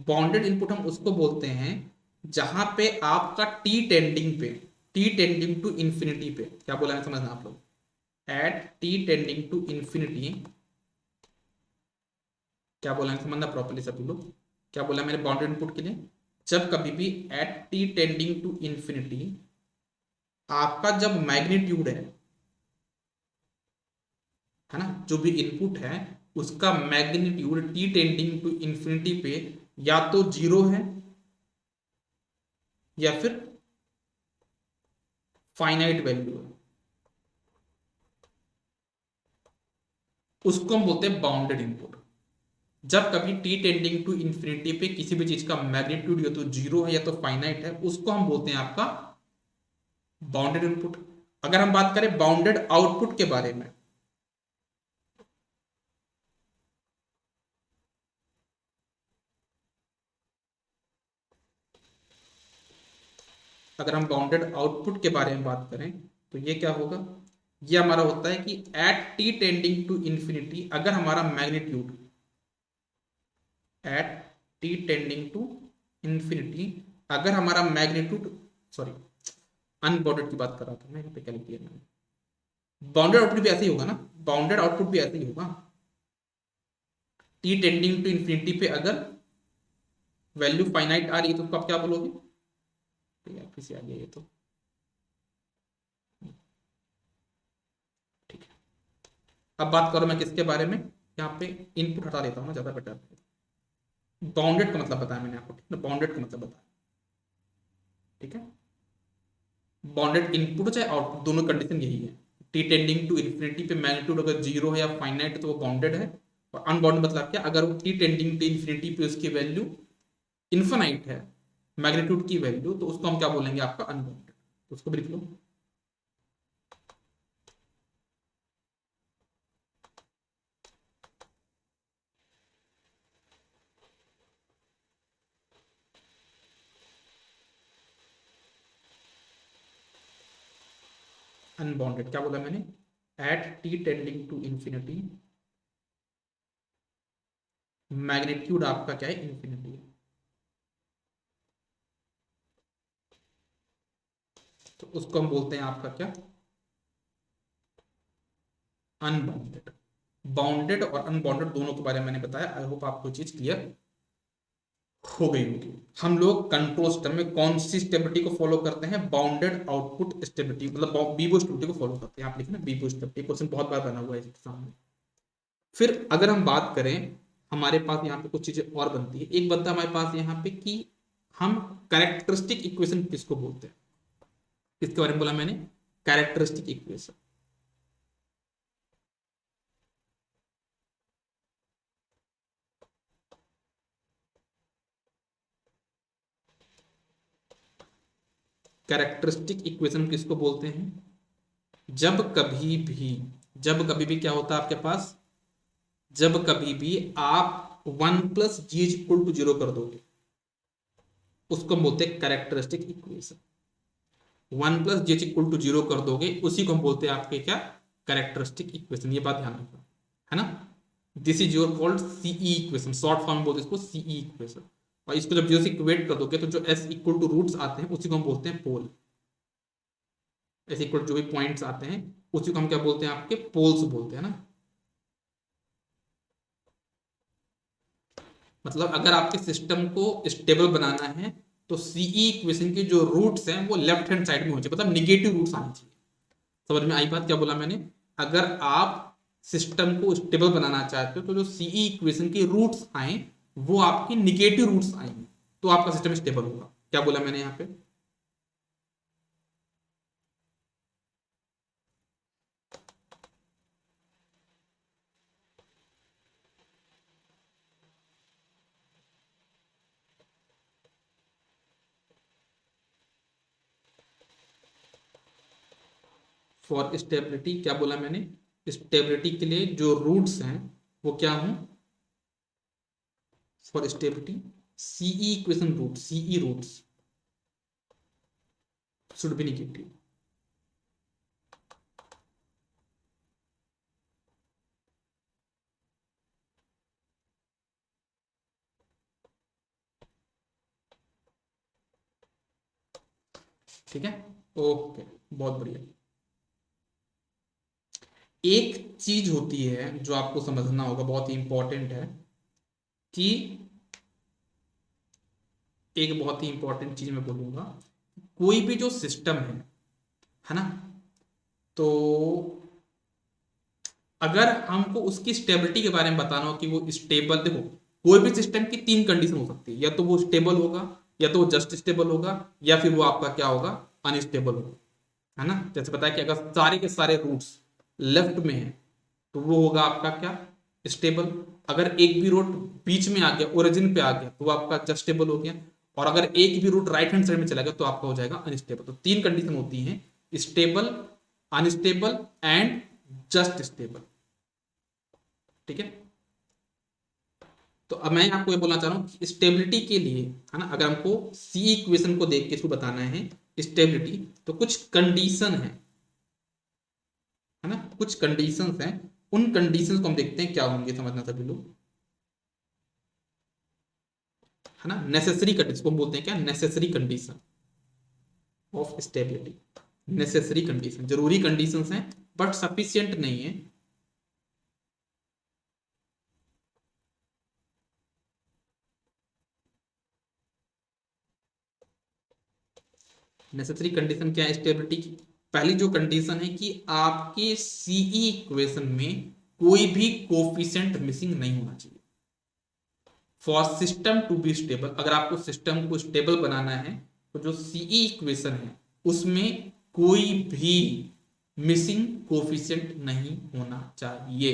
बाउंडेड इनपुट हम उसको बोलते हैं जहां पे आपका टी टेंडिंग टू इंफिनिटी पे, क्या बोला है समझना आप लोग, at T tending to infinity, क्या बोला है समझना प्रॉपर्ली सभी लोग, क्या बोला मैंने बाउंडेड इनपुट के लिए, जब कभी भी at T tending to infinity आपका जब मैग्नीट्यूड है ना, जो भी इनपुट है उसका magnitude T tending to infinity पे या तो जीरो है या फिर फाइनाइट वैल्यू है, उसको हम बोलते हैं बाउंडेड इनपुट। जब कभी टी टेंडिंग टू इंफिनिटी पे किसी भी चीज का मैग्नीट्यूड या तो जीरो है या तो फाइनाइट है, उसको हम बोलते हैं आपका बाउंडेड इनपुट। अगर हम बात करें बाउंडेड आउटपुट के बारे में, अगर हम बाउंडेड आउटपुट के बारे में बात करें तो ये क्या होगा, ये हमारा होता है कि at T tending to infinity, अगर हमारा magnitude at T tending to infinity, अगर हमारा मैग्नीट्यूड, सॉरी अनबाउंडेड की बात कर रहा था मैं, यहाँ पे क्या लिख दिया मैंने, बाउंडेड आउटपुट भी ऐसे ही होगा ना, बाउंडेड आउटपुट भी ऐसे ही होगा। टी टेंडिंग टू इंफिनिटी पे अगर वैल्यू फाइनाइट आ रही है तो उसको आप क्या बोलोगे, ठीक है फिर से आ गया ये तो, ठीक है। अब बात करो मैं किसके बारे में, यहाँ पे इनपुट हटा देता हूँ ना, ज्यादा बेटर। बाउंडेड का मतलब बताया मैंने आपको, ठीक है, बाउंडेड का मतलब बताया, ठीक है। बाउंडेड इनपुट चाहे आउटपुट, दोनों कंडीशन यही है। टी टेंडिंग टू इन्फिनिटी पे मैग्नीट्यूड अगर जीरो है या फाइनाइट है तो वो बाउंडेड है। और अनबाउंडेड मतलब क्या, अगर वो टी टेंडिंग टू इन्फिनिटी पे उसकी वैल्यू इन्फिनाइट है, मैग्नीट्यूड की वैल्यू, तो उसको हम क्या बोलेंगे, आपका अनबाउंडेड। तो उसको भी लिख लो, अनबाउंडेड क्या बोला मैंने, at T tending to infinity, magnitude आपका क्या है, इंफिनिटी है, तो उसको हम बोलते हैं आपका क्या, अनबाउंडेड। बाउंडेड और अनबाउंडेड दोनों के बारे में मैंने बताया, आई होप आपको चीज क्लियर हो गई होगी। हम लोग कंट्रोल सिस्टम में कौन सी स्टेबिलिटी को फॉलो करते हैं, बाउंडेड आउटपुट स्टेबिलिटी, मतलब बीबो स्टेबिलिटी को फॉलो करते हैं। आप लिखे ना बीबो स्टेबिलिटी, क्वेश्चन बहुत बार बना हुआ है एग्जाम में। फिर अगर हम बात करें, हमारे पास यहाँ पे कुछ चीजें और बनती है। एक बनता है हमारे पास यहाँ पे कि हम कैरेक्टरिस्टिक इक्वेशन किसको बोलते हैं, किसके बारे में बोला मैंने, कैरेक्टरिस्टिक इक्वेशन। कैरेक्टरिस्टिक इक्वेशन किसको बोलते हैं, जब कभी भी, जब कभी भी क्या होता है आपके पास, जब कभी भी आप one plus G is equal to zero कर दोगे, उसको हम बोलते हैं characteristic equation. One plus G is equal to zero कर दोगे, उसी को हम बोलते हैं आपके क्या, कैरेक्टरिस्टिक इक्वेशन। ये बात ध्यान रखना, है ना। This is your called CE equation, short form में बोलते हैं इसको सीई इक्वेशन। और इसको जब जीरो से इक्वेट कर दोगे तो जो एस इक्वल टू रूट्स आते हैं उसी को हम बोलते हैं पोल। एस इक्वल जो भी पॉइंट्स आते हैं उसी को हम क्या बोलते हैं, आपके पोल्स बोलते हैं ना। मतलब अगर आपके सिस्टम को स्टेबल बनाना है तो सीई इक्वेशन के जो रूट्स हैं वो लेफ्ट हैंड साइड में होने चाहिए, मतलब निगेटिव रूट्स आने चाहिए। समझ में आई बात, क्या बोला मैंने, अगर आप सिस्टम को स्टेबल बनाना चाहते हो तो जो सीई इक्वेशन के रूट्स आए वो आपके निगेटिव रूट्स आएंगे, तो आपका सिस्टम स्टेबल होगा। क्या बोला मैंने यहाँ पे, फॉर स्टेबिलिटी क्या बोला मैंने, स्टेबिलिटी के लिए जो रूट्स हैं वो क्या हों, for stability CE equation root, CE roots should be negative. ठीक है, ओके, बहुत बढ़िया। एक चीज होती है जो आपको समझना होगा, बहुत ही इंपॉर्टेंट है कि, एक बहुत ही इंपॉर्टेंट चीज मैं बोलूंगा, कोई भी जो सिस्टम है ना, तो अगर हमको उसकी स्टेबिलिटी के बारे में बताना हो कि वो स्टेबल, देखो कोई भी सिस्टम की तीन कंडीशन हो सकती है, या तो वो स्टेबल होगा, या तो वो जस्ट स्टेबल होगा, या फिर वो आपका क्या होगा, अनस्टेबल होगा, है ना। जैसे पता है कि अगर सारे के सारे रूट्स लेफ्ट में है तो वो होगा आपका क्या, स्टेबल। अगर एक भी रूट बीच में आ गया, ओरिजिन पे आ गया, तो वो आपका जस्ट स्टेबल हो गया। और अगर एक भी रूट राइट हैंड साइड में चला गया तो आपका हो जाएगा अनस्टेबल। तो तीन कंडीशन होती हैं, stable, unstable and just stable, ठीक है। तो अब मैं आपको ये बोलना चाह रहा हूँ कि स्टेबिलिटी के लिए, है ना, अगर हमको सी इक्वेशन को देख के इसको बताना है स्टेबिलिटी, तो कुछ कंडीशन है, कुछ कंडीशंस हैं, उन कंडीशंस को हम देखते हैं क्या होंगे, समझना सभी लोग, है ना। नेसेसरी कंडीशन को हम बोलते हैं क्या, necessary condition of stability. Necessary condition जरूरी कंडीशंस हैं बट सफिशिएंट नहीं है। नेसेसरी कंडीशन क्या है स्टेबिलिटी की? पहली जो कंडीशन है कि आपके सीई इक्वेशन में कोई भी कोफिशिएंट मिसिंग नहीं होना चाहिए for system to be stable. अगर आपको सिस्टम को स्टेबल बनाना है तो जो सीई इक्वेशन है उसमें कोई भी मिसिंग कोफिशिएंट नहीं होना चाहिए,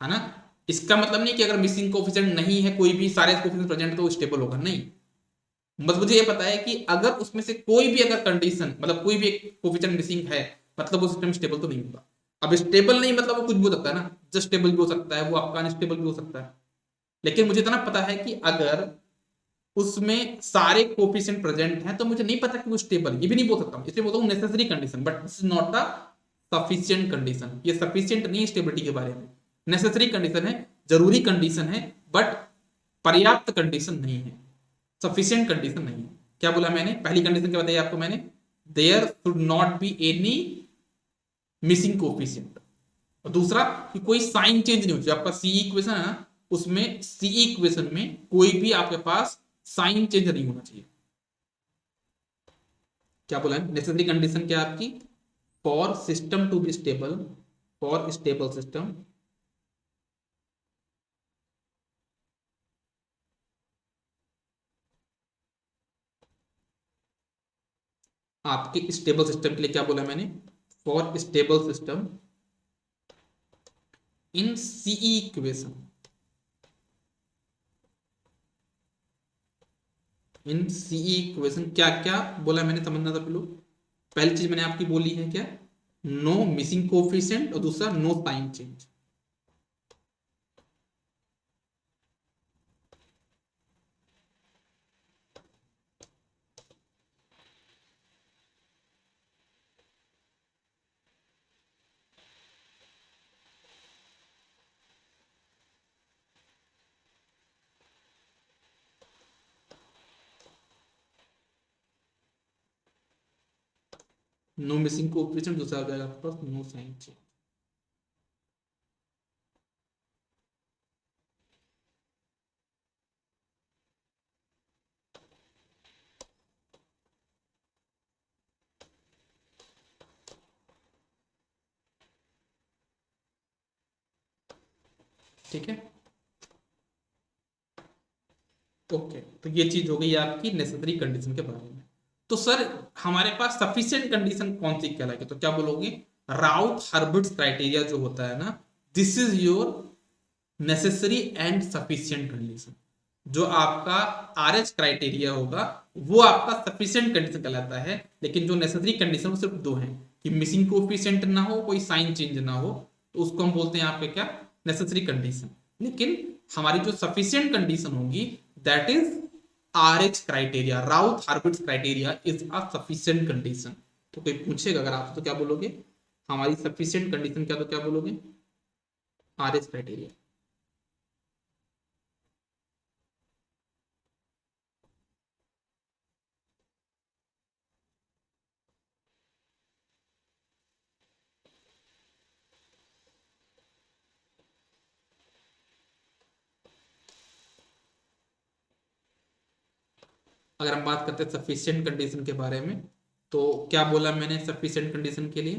है ना। इसका मतलब नहीं कि अगर मिसिंग कोफिशिएंट नहीं है कोई भी, सारे कोफिशिएंट प्रेजेंट तो स्टेबल होगा, नहीं। बस मुझे ये पता है कि अगर उसमें से कोई भी अगर कंडीशन मतलब कोई भी एक कोफिशिएंट मिसिंग है मतलब वो सिस्टम स्टेबल तो नहीं होगा। अब स्टेबल नहीं मतलब वो कुछ भी हो सकता है ना, जस्ट स्टेबल भी हो सकता है, वो आपका अनस्टेबल भी हो सकता है। लेकिन मुझे इतना पता है कि अगर उसमें सारे कोफिशिएंट प्रेजेंट हैं तो मुझे नहीं पता कि वो स्टेबल, ये भी नहीं बोल सकता, इसलिए बोलता हूँ necessary condition, but this is not the sufficient condition. ये सफिशिएंट नहीं स्टेबिलिटी के बारे में, नेसेसरी कंडीशन है, जरूरी कंडीशन है, बट पर्याप्त कंडीशन नहीं है, सफिशिएंट कंडीशन नहीं है। क्या बोला मैंने, पहली कंडीशन क्या बताई आपको मैंने, there should not be any missing coefficient. और दूसरा कि कोई साइन चेंज नहीं हो चाहिए। आपका सी इक्वेशन है ना, उसमें सी इक्वेशन में कोई भी आपके पास साइन चेंज नहीं होना चाहिए। क्या बोला है नेसेसरी कंडीशन क्या आपकी, for system to be stable, for stable system आपके स्टेबल सिस्टम के लिए क्या बोला मैंने, for stable system in CE equation, in CE equation क्या क्या बोला मैंने, समझना था लोग। पहली चीज मैंने आपकी बोली है क्या, नो मिसिंग कोफिशिएंट, और दूसरा no sign change. No missing coefficient, दूसरा हो जाएगा आपके पास नो साइन चेंज। ठीक है, ओके। तो ये चीज हो गई आपकी नेसेसरी कंडीशन के बारे में। तो सर हमारे पास सफिशिएंट कंडीशन कौन सी कहलाएगी, तो क्या बोलोगे, राउथ हर्बिट्स क्राइटेरिया जो होता है ना, this is your necessary and sufficient condition. जो आपका आर एच क्राइटेरिया होगा वो आपका सफिशिएंट कंडीशन कहलाता है। लेकिन जो नेसेसरी कंडीशन वो सिर्फ दो हैं, कि मिसिंग कोफिशिएंट ना हो, कोई साइन चेंज ना हो, तो उसको हम बोलते हैं आपके क्या, नेसेसरी कंडीशन। लेकिन हमारी जो सफिशिएंट कंडीशन होगी that is R H criteria, Routh Hurwitz criteria is a sufficient condition. तो कोई पूछेगा अगर आपसे तो क्या बोलोगे, हमारी सफिशिएंट कंडीशन क्या, तो क्या बोलोगे, आर एच क्राइटेरिया। अगर हम बात करते हैं सफिशिएंट कंडीशन के बारे में, तो क्या बोला मैंने सफिशिएंट कंडीशन के लिए,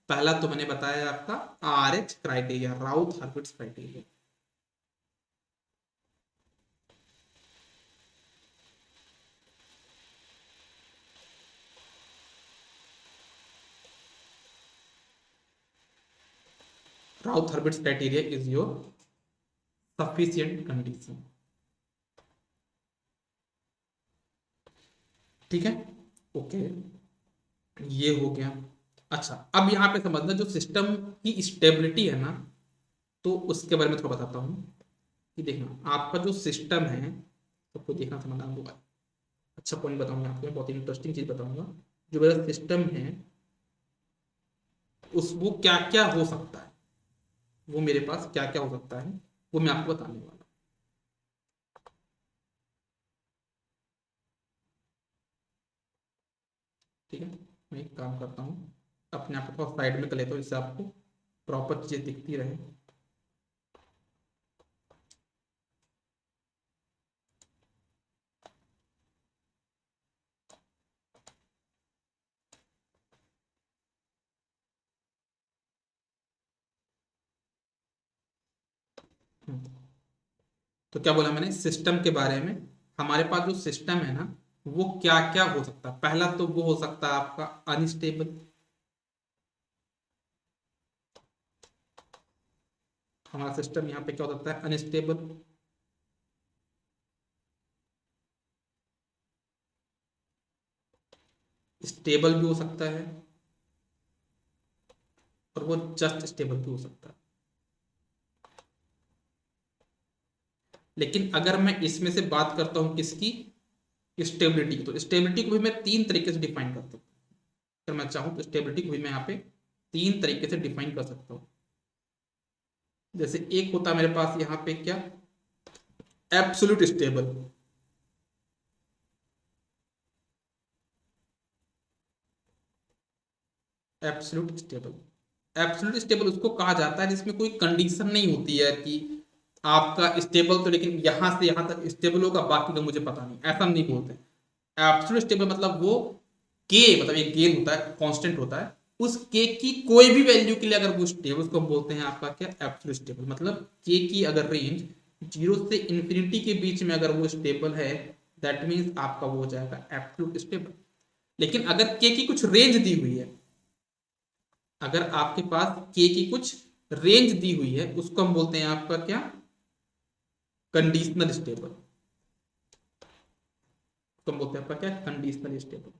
पहला तो मैंने बताया आपका R H criteria, Routh Hurwitz criteria. Routh Hurwitz criteria is your sufficient condition. ठीक है, ओके, ये हो गया। अच्छा, अब यहां पे समझना जो सिस्टम की स्टेबिलिटी है ना, तो उसके बारे में थोड़ा बताता हूं। कि देखना आपका जो सिस्टम है, सबको देखना समझना होगा। अच्छा पॉइंट बताऊंगा आपको, बहुत इंटरेस्टिंग चीज बताऊंगा। जो मेरा सिस्टम है उस वो क्या क्या हो सकता है, वो मेरे पास क्या क्या हो सकता है वो मैं आपको बताने वाला हूँ। ठीक है, मैं एक काम करता हूँ, अपने आप को साइड में कर लेता हूँ, इससे आपको प्रॉपर चीजें दिखती रहे। हम्म, तो क्या बोला मैंने सिस्टम के बारे में। हमारे पास जो सिस्टम है ना, वो क्या क्या हो सकता है। पहला तो वो हो सकता है आपका अनस्टेबल। हमारा सिस्टम यहाँ पे क्या हो सकता है, अनस्टेबल। स्टेबल भी हो सकता है, और वो जस्ट स्टेबल भी हो सकता है। लेकिन अगर मैं इसमें से बात करता हूं किसकी, स्टेबिलिटी की, तो स्टेबिलिटी को भी मैं तीन तरीके से डिफाइन कर सकता हूँ। अगर मैं चाहूं तो स्टेबिलिटी को भी मैं यहाँ पे तीन तरीके से डिफाइन कर सकता हूँ। जैसे एक होता है मेरे पास यहाँ पे क्या, absolute stable. Absolute stable, absolute stable उसको कहा जाता है जिसमें कोई कंडीशन नहीं होती है कि आपका स्टेबल तो लेकिन यहां से यहां तक स्टेबल होगा, बाकी का मुझे पता नहीं, ऐसा नहीं बोलते। एब्सोल्यूट स्टेबल मतलब वो के, मतलब एक गेन होता है, कांस्टेंट होता है, उस के की कोई भी वैल्यू के लिए अगर वो स्टेबल, उसको हम बोलते हैं आपका क्या, एब्सोल्यूट स्टेबल। मतलब के की अगर रेंज जीरो से इन्फिनिटी के बीच में अगर वो स्टेबल है, दैट मीन्स आपका वो हो जाएगा एब्सोल्यूट स्टेबल। लेकिन अगर के की कुछ रेंज दी हुई है, अगर आपके पास के की कुछ रेंज दी हुई है, उसको हम बोलते हैं आपका क्या, कंडीशनल स्टेबल। उसको हम बोलते हैं आपका क्या, कंडीशनल स्टेबल।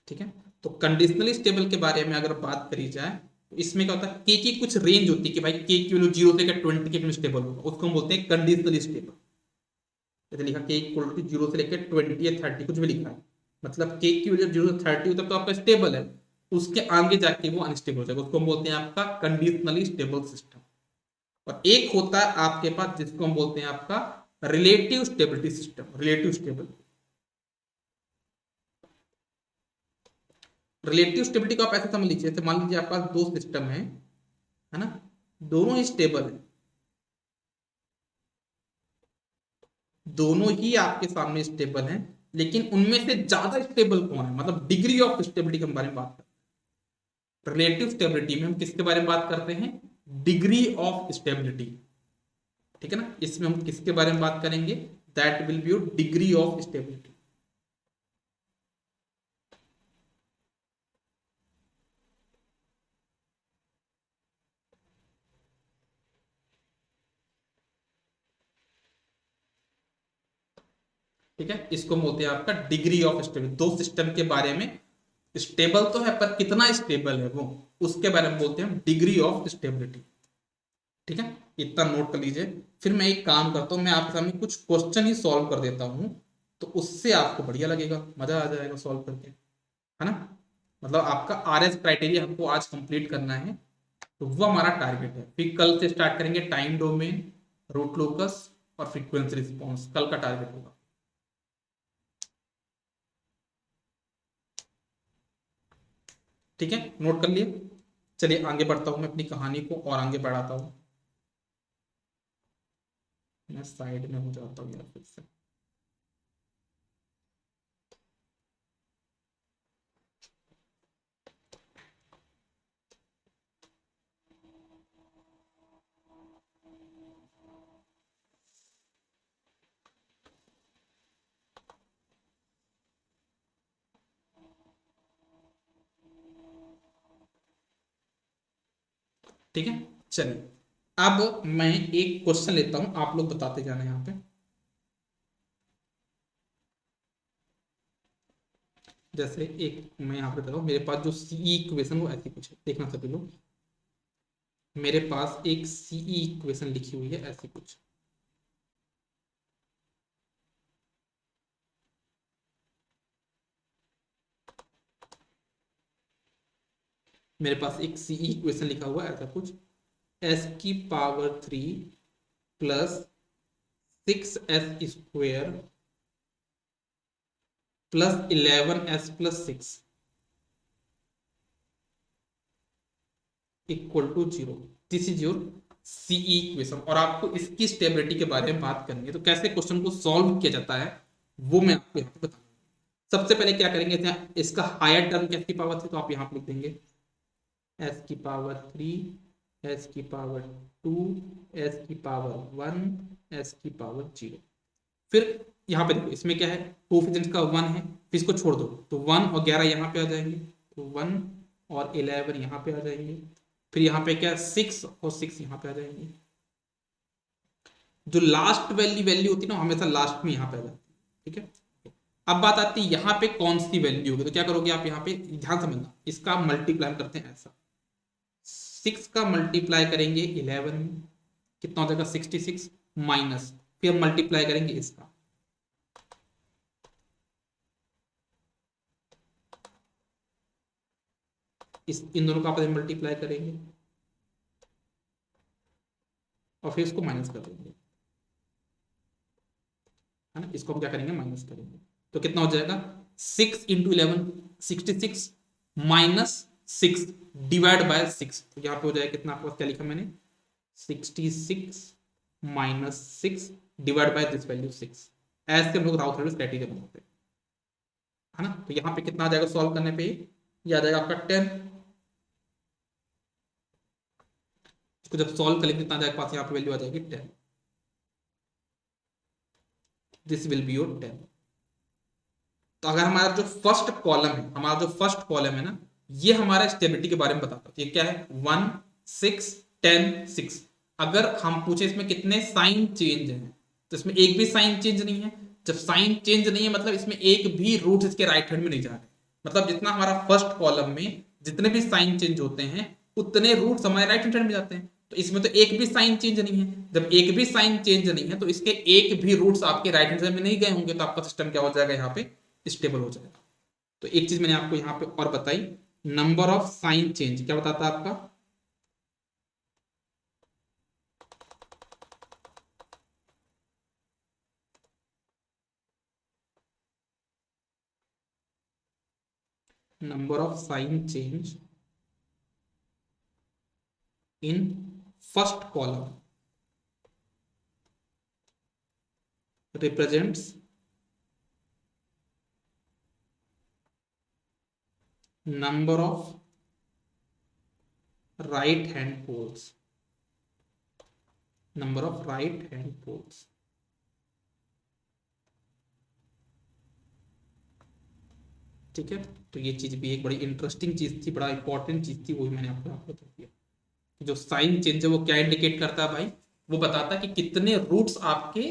ठीक है, तो कंडीशनली स्टेबल के बारे में अगर बात करी जाए, तो इसमें क्या होता है, के की कुछ रेंज होती है कि भाई के की वैल्यू जीरो से लेकर 20 के बीच स्टेबल होगा, उसको हम बोलते हैं कंडीशनली स्टेबल। जैसे लिखा के इक्वल टू जीरो से लेकर 20 या 30, कुछ भी लिखा है, मतलब के की वैल्यू जीरो से 30 तक तो आपका स्टेबल है, उसके आगे जाके वो अनस्टेबल हो जाएगा, उसको हम बोलते हैं आपका कंडीशनली स्टेबल सिस्टम। और एक होता है आपके पास जिसको हम बोलते हैं आपका relative stability system, relative stable. Relative stability को आप ऐसे समझ लीजिए, मान लीजिए आपके पास दो सिस्टम है ना, दोनों ही स्टेबल है, दोनों ही आपके सामने स्टेबल हैं, लेकिन उनमें से ज्यादा स्टेबल कौन है, मतलब डिग्री ऑफ स्टेबिलिटी के बारे में बात करते हैं। रिलेटिव स्टेबिलिटी में हम किसके बारे में बात करते हैं, डिग्री ऑफ स्टेबिलिटी। ठीक है ना, इसमें हम किसके बारे में बात करेंगे, that will be your degree of stability. ठीक है, इसको बोलते हैं आपका डिग्री ऑफ स्टेबिलिटी। दो सिस्टम के बारे में, स्टेबल तो है पर कितना स्टेबल है वो, उसके बारे में बोलते हैं डिग्री ऑफ स्टेबिलिटी। ठीक है, इतना नोट कर लीजिए। फिर मैं एक काम करता हूँ, मैं आपके सामने कुछ क्वेश्चन ही सॉल्व कर देता हूँ, तो उससे आपको बढ़िया लगेगा, मजा आ जाएगा सॉल्व करके, है ना। मतलब आपका आर एस क्राइटेरिया हमको आज कंप्लीट करना है, तो वो हमारा टारगेट है। फिर कल से स्टार्ट करेंगे टाइम डोमेन, रूट लोकस और फ्रीक्वेंसी रिस्पॉन्स, कल का टारगेट होगा। ठीक है, नोट कर लिए। चलिए आगे बढ़ता हूँ, मैं अपनी कहानी को और आगे बढ़ाता हूँ। मैं साइड में हो जाता हूँ यार फिर से। ठीक है, चलिए अब मैं एक क्वेश्चन लेता हूं, आप लोग बताते जाना यहाँ पे। जैसे एक मैं यहाँ पे बता रहा हूँ, मेरे पास जो सीई इक्वेशन वो ऐसी कुछ है, देखना सभी लोग। मेरे पास एक सीई इक्वेशन लिखी हुई है ऐसी कुछ। मेरे पास एक सीई इक्वेशन लिखा हुआ है ऐसा कुछ, एस की power 3 plus 6s² plus 11s+6 equal to 0। This is your CE equation. और आपको इसकी स्टेबिलिटी के बारे में बात करनी है, तो कैसे क्वेश्चन को सॉल्व किया जाता है वो मैं आपको यहाँ पे बताऊंगा। सबसे पहले क्या करेंगे, इसका हायर टर्म क्या की पावर थी, तो आप यहाँ पे लिख देंगे एस की पावर 3, एस की पावर 2, एस की पावर 1, एस की पावर 0। फिर यहाँ पे देखो इसमें क्या है, कोफिशिएंट का 1 है, फिर इसको छोड़ दो तो 1 और 11 यहाँ पे आ जाएंगे, तो 1 और 11 यहाँ पे आ जाएंगे। फिर यहाँ पे क्या, 6 और 6 यहाँ पे आ जाएंगे। जो लास्ट वैल्यू होती है ना, हमेशा लास्ट में यहाँ पे आ जाती है। ठीक है, अब बात आती है यहाँ पे कौन सी वैल्यू होगी, तो क्या करोगे आप यहाँ पे ध्यान समझना, इसका मल्टीप्लाई करते हैं ऐसा, 6 का मल्टीप्लाई करेंगे 11 में, कितना हो जाएगा 66, माइनस फिर मल्टीप्लाई करेंगे इसका, इन दोनों का आपस में मल्टीप्लाई करेंगे और फिर इसको माइनस कर देंगे, है ना। इसको हम क्या करेंगे, माइनस करेंगे, तो कितना हो जाएगा 6 × 11 66 -6 डिवाइड बाय 6, तो यहाँ पे हो जाएगा कितना, आपके पास क्या लिखा मैंने 66 -6 डिवाइड बाय दिस वैल्यू 6। ऐसे हम लोग राउथ स्ट्रेटेजी बनाते हैं, है ना। तो यहाँ पे कितना आ जाएगा सॉल्व करने पे, ये आ जाएगा आपका 10। इसको जब सॉल्व करेंगे कितना आ जाएगा पास, यहाँ पे वैल्यू आ जाएगी 10। This will be your 10। तो अगर हमारा जो फर्स्ट कॉलम है, ना, ये हमारा स्टेबिलिटी के बारे में बताता है। ये क्या है, 1 6 10 6। अगर हम पूछे इसमें कितने साइन चेंज हैं, तो इसमें एक भी साइन चेंज नहीं है। जब साइन चेंज नहीं है मतलब इसमें एक भी रूट इसके राइट हैंड में नहीं जा रहे, मतलब जितना हमारा फर्स्ट कॉलम में जितने भी साइन चेंज होते हैं उतने रूट्स हमारे राइट हैंड में जाते हैं। तो इसमें तो एक भी साइन चेंज नहीं है, जब एक भी साइन चेंज नहीं है तो इसके एक भी रूट्स आपके राइट हैंड में नहीं गए होंगे, तो आपका सिस्टम क्या हो जाएगा, यहाँ पे स्टेबल हो जाएगा। तो एक चीज मैंने आपको यहाँ पे और बताई, नंबर ऑफ साइन चेंज क्या बताता है आपका, number of sign change in first column represents number of right hand poles, number of right hand poles. ठीक है, तो ये चीज भी एक बड़ी इंटरेस्टिंग चीज थी, बड़ा इंपॉर्टेंट चीज थी, वो भी मैंने आपको बता दिया। जो साइन चेंज है वो क्या इंडिकेट करता है भाई, वो बताता है कि कितने रूट्स आपके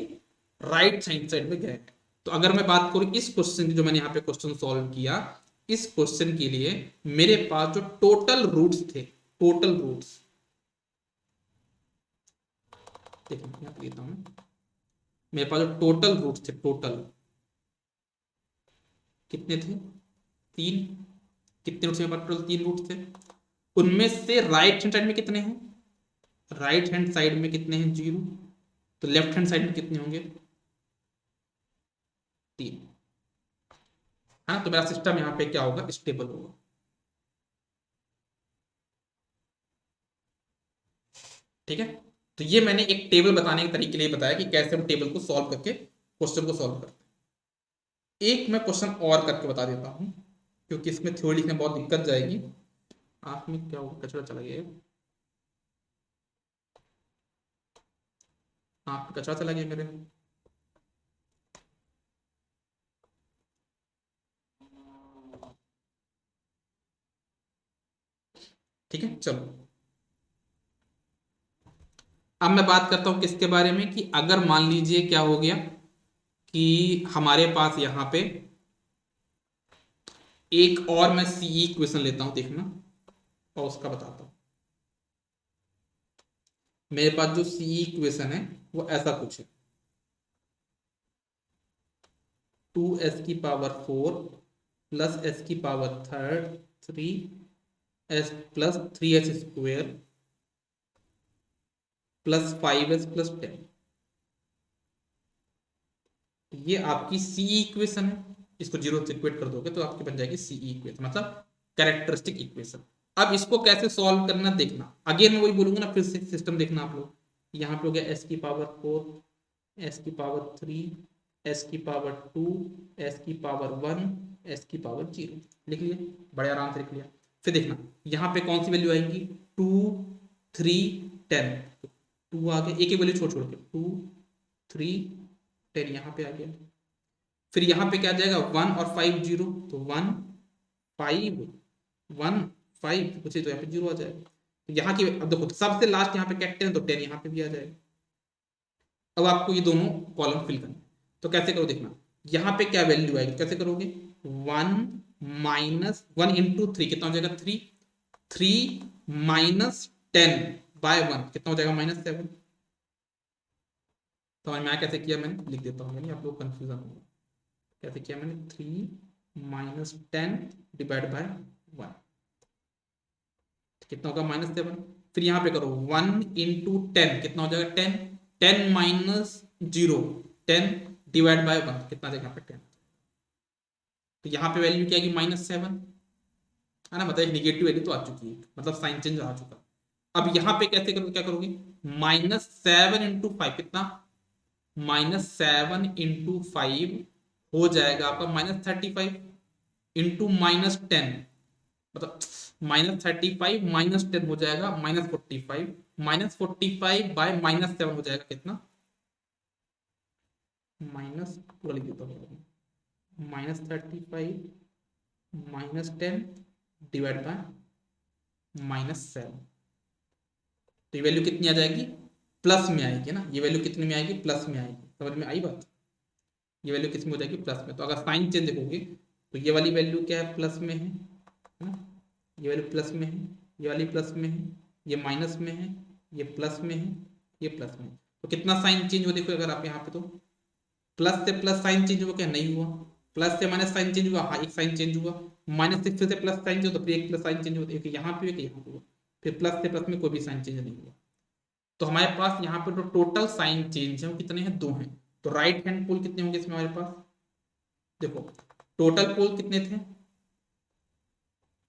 राइट साइड में गए। तो अगर मैं बात करूं इस क्वेश्चन की, जो मैंने यहाँ पे क्वेश्चन सॉल्व किया, इस क्वेश्चन के लिए मेरे पास जो टोटल रूट्स थे, टोटल रूट्स देखिए यहाँ पे लेता हूं, मेरे पास जो टोटल रूट्स थे, टोटल कितने थे, 3। कितने रूट्स, मेरे पास टोटल 3 रूट्स थे। उनमें से राइट हैंड साइड में कितने हैं, राइट हैंड साइड में कितने हैं, 0। तो लेफ्ट हैंड साइड में कितने होंगे, 3। हाँ, तो मेरा सिस्टम यहाँ पे क्या होगा, स्टेबल होगा। ठीक है, तो ये मैंने एक टेबल बताने के तरीके के लिए बताया कि कैसे हम टेबल को सॉल्व करके क्वेश्चन को सॉल्व करते हैं। एक मैं क्वेश्चन और करके बता देता हूँ, क्योंकि इसमें थ्योरी लिखने में बहुत दिक्कत जाएगी। आँख में क्या होगा, कचरा चला गया, आँख में कचरा चला गया मेरे। ठीक है, चलो अब मैं बात करता हूँ किसके बारे में, कि अगर मान लीजिए क्या हो गया कि हमारे पास यहाँ पे एक और मैं सीई इक्वेशन लेता हूं, देखना, और उसका बताता हूं। मेरे पास जो सीई इक्वेशन है वो ऐसा कुछ है, 2s की पावर 4 प्लस s की power 3 S plus 3s² plus 5s plus 10, ये आपकी सीई इक्वेशन है। इसको जीरो से इक्वेट कर दोगे तो आपकी बन जाएगी सीई इक्वेशन, मतलब कैरेक्टरिस्टिक इक्वेशन। अब इसको कैसे सॉल्व करना देखना, अगेन मैं वही बोलूंगा ना, फिर से सिस्टम देखना आप लोग। यहाँ पे हो गया s⁴, s⁴, s⁴, s⁴, s⁴, लिख लिए, बड़े आराम से लिख लिया। फिर देखना यहाँ पे कौन सी वैल्यू आएगी, 2 3 10, 2 आ गया, एक एक वैल्यू छोड़ छोड़ के, 2 3 10 यहाँ पे आ गया। फिर यहाँ पे क्या आ जाएगा, 1 और 5 0, तो 1 5 1 5 कुछ, तो यहाँ पे 0 आ जाएगा। तो यहाँ की अब देखो सबसे लास्ट यहाँ पे क्या 10, तो 10 यहाँ पे भी आ जाएगा। अब आपको ये दोनों कॉलम फिल करना है, तो कैसे करो देखना, यहाँ पे क्या वैल्यू आएगी, कैसे करोगे, 1 इंटू 3 कितना हो जाएगा, 3 3 माइनस 10/1 कितना हो जाएगा, -7। तो मैं कैसे किया, मैंने लिख देता हूँ, यानी आप लोग कंफ्यूजन होगा। कैसे किया मैंने, 3 माइनस 10 डिवाइड बाय 1 कितना होगा, -7। फिर यहाँ पे करो 1 इंटू 10 कितना हो जाएगा, 10 10 माइनस 0 10 डिवाइड बाय 1 कितना जाएगा, यहाँ पे 10। तो यहाँ पे वैल्यू क्या आएगी, -7, है ना, मतलब एक निगेटिव वैल्यू तो आ चुकी है, मतलब साइन चेंज आ चुका। अब यहाँ पे कैसे करोगे, क्या करोगे, -7 इंटू 5 कितना, -7 इंटू 5 हो जाएगा आपका -35 इंटू -10, मतलब -35 -10 हो जाएगा -45, -45 बाय -7 हो जाएगा कितना, माइनस पूरा लिख देता हूँ, -35 -10 डिवाइड बाय -7। तो ये वैल्यू कितनी आ जाएगी, प्लस में आएगी ना, ये वैल्यू कितने में आएगी, प्लस में आएगी, समझ में आई बात। ये वैल्यू किस में हो जाएगी, प्लस में। तो अगर साइन चेंज देखोगे तो ये वाली वैल्यू क्या है, प्लस में है ना, ये वैल्यू प्लस में है, ये वाली प्लस में है, ये माइनस में है, ये प्लस में है, ये प्लस में है। तो कितना साइन चेंज हो देखो, अगर आप यहाँ पे तो प्लस से प्लस साइन चेंज हुआ क्या, नहीं हुआ, प्लस से माइनस साइन चेंज हुआ, हाँ एक साइन चेंज हुआ, माइनस से फिर से प्लस साइन चेंज हुआ, तो फिर एक प्लस साइन चेंज हुआ, एक यहाँ पे एक यहाँ पे हुआ, फिर प्लस से प्लस में कोई भी साइन चेंज नहीं हुआ। तो हमारे पास यहाँ पे जो टोटल साइन चेंज है वो कितने हैं, 2 हैं। तो राइट हैंड पोल कितने होंगे इसमें हमारे पास, देखो टोटल पोल कितने थे,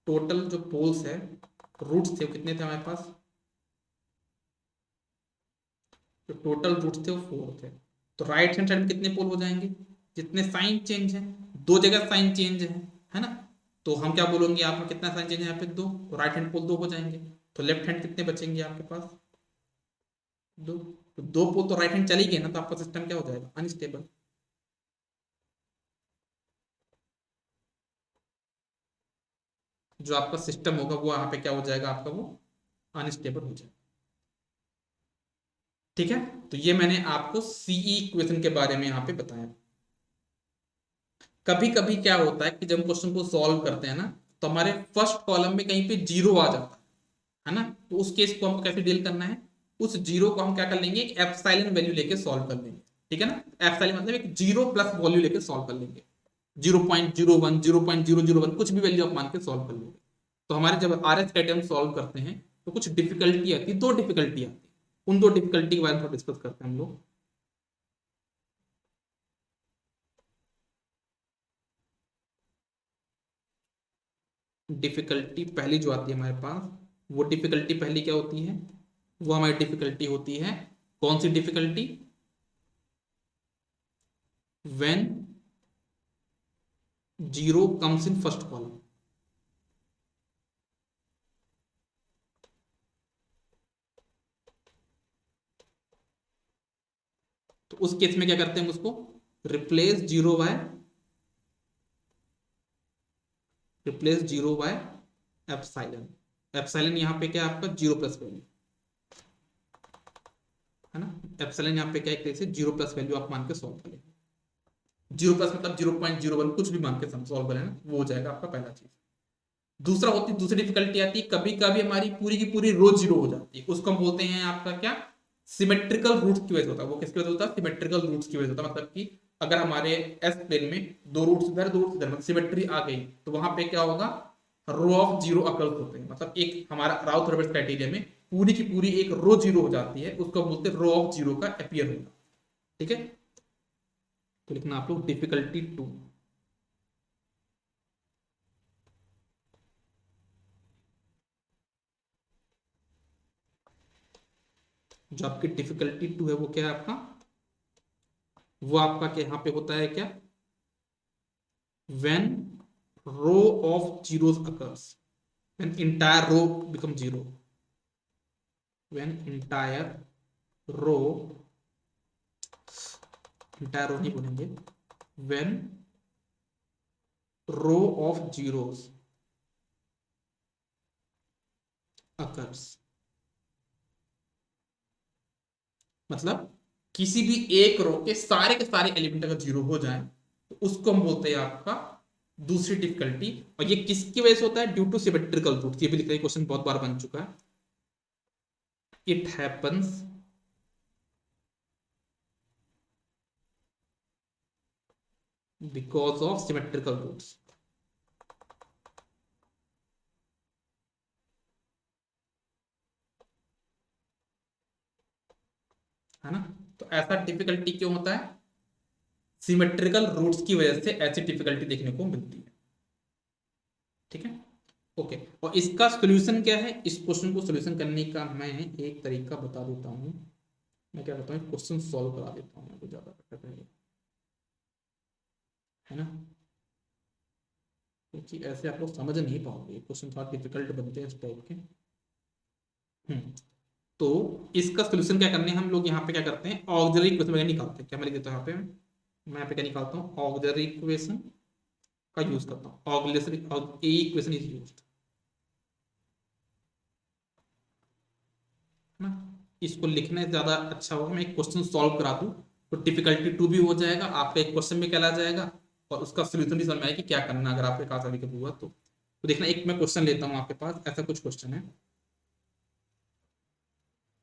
टोटल जो पोल्स है रूट्स थे वो कितने थे हमारे पास, जो टोटल रूट्स थे वो 4 थे। तो राइट हैंड साइड में कितने पोल हो जाएंगे, जितने साइन चेंज है, 2 जगह साइन चेंज है ना, तो हम क्या बोलेंगे, आप में कितना साइन चेंज है यहाँ पे 2, तो राइट हैंड पोल 2 हो जाएंगे। तो लेफ्ट हैंड कितने बचेंगे आपके पास, 2, तो 2 पोल तो राइट हैंड चली गई ना, तो आपका सिस्टम क्या हो जाएगा, अनस्टेबल। जो आपका सिस्टम होगा वो यहाँ पे क्या हो जाएगा आपका, वो अनस्टेबल हो जाएगा। ठीक है, तो ये मैंने आपको सीई इक्वेशन के बारे में यहाँ पे बताया। कभी कभी क्या होता है कि जब क्वेश्चन को सॉल्व करते हैं ना, तो हमारे फर्स्ट कॉलम में कहीं पे 0 आ जाता है ना, तो उस केस को हमको कैसे डील करना है, उस 0 को हम क्या कर लेंगे, एक एप्सिलॉन वैल्यू लेके सॉल्व कर लेंगे। ठीक है ना, एप्सिलॉन मतलब एक 0 प्लस वैल्यू लेके सॉल्व कर लेंगे, 0.01 0.001 कुछ भी वैल्यू आप मान के सॉल्व कर लोगे। तो हमारे जब RS क्राइटेरियन सॉल्व करते हैं तो कुछ डिफिकल्टी आती है, 2 डिफिकल्टी आती है, उन 2 डिफिकल्टी के बारे में डिस्कस करते हैं हम लोग। डिफिकल्टी पहली जो आती है हमारे पास, वो डिफिकल्टी पहली क्या होती है, वो हमारी डिफिकल्टी होती है, कौन सी difficulty, when 0 comes in first column. तो उस केस में क्या करते हैं, उसको रिप्लेस 0 बाय एप्सिलॉन। एप्सिलॉन यहाँ पे क्या है आपका, 0 प्लस वैल्यू है ना, एप्सिलॉन यहाँ पे क्या है, 0 प्लस वैल्यू आप मान के सॉल्व करें, 0 प्लस मतलब 0.01 कुछ भी मान के सॉल्व करें ना, वो हो जाएगा आपका पहला चीज। दूसरी डिफिकल्टी आती है, कभी कभी हमारी पूरी की पूरी रो 0 हो जाती है, उसको हम बोलते हैं आपका क्या, सिमेट्रिकल रूट्स की वजह से होता है। वो किसकी वजह से होता है, सिमेट्रिकल रूट्स की वजह से होता है, मतलब कि अगर हमारे एस प्लेन में 2 रूट्स इधर 2 रूट्स इधर, मतलब सिमेट्री आ गई, तो वहां पे क्या होगा, रो ऑफ जीरो अकर्स होते हैं, मतलब एक हमारा राउथ रॉबिन्स क्राइटेरिया में पूरी की पूरी एक रो जीरो हो जाती है, उसको बोलते हैं रो ऑफ जीरो का अपीयर होना। ठीक है, तो लिखना आप लोग डिफिकल्टी 2। जो आपकी डिफिकल्टी 2 है वो क्या है आपका, वो आपका क्या यहाँ पे होता है क्या, when row of zeros occurs, when entire row become zero, when entire row नहीं बोलेंगे, when row of zeros occurs, मतलब किसी भी एक रो के सारे एलिमेंट अगर जीरो हो जाए तो उसको हम बोलते हैं आपका दूसरी डिफिकल्टी। और ये किसकी वजह से होता है, ड्यू टू सिमेट्रिकल रूट्स, ये भी लिखा है, क्वेश्चन बहुत बार बन चुका है। It happens because of symmetrical roots, है ना। तो ऐसा डिफिकल्टी क्यों होता है, सिमेट्रिकल रूट्स की वजह से ऐसी डिफिकल्टी देखने को मिलती है। ठीक है, ओके। और इसका सोल्यूशन क्या है, इस क्वेश्चन को सोल्यूशन करने का मैं एक तरीका बता देता हूं। मैं क्या करता हूँ, क्वेश्चन सॉल्व करा देता हूँ, आपको ज्यादा बेटर रहेगा, है ना, क्योंकि ऐसे आप लोग समझ नहीं पाओगे, क्वेश्चन थोड़ा डिफिकल्ट बनते हैं इस टाइप के। तो इसका सोल्यूशन क्या करने, हम लोग यहाँ पे क्या करते हैं, ऑक्सिलरी इक्वेशन वगैरह निकालते हैं। क्या मैं लिख देता हूँ यहाँ पे, मैं यहाँ पे क्या निकालता हूँ, ऑक्सिलरी इक्वेशन का यूज करता हूँ, ऑक्सिलरी इक्वेशन इज यूज्ड, है ना। इसको लिखने से ज्यादा अच्छा होगा मैं एक क्वेश्चन सॉल्व करा दूं, तो डिफिकल्टी 2 भी हो जाएगा, आपका एक क्वेश्चन भी कहला जाएगा और उसका सोल्यूशन भी समझ में आएगा कि क्या करना अगर आपके पास अभी कभी हुआ तो देखना, एक मैं क्वेश्चन लेता हूँ आपके पास, ऐसा कुछ क्वेश्चन है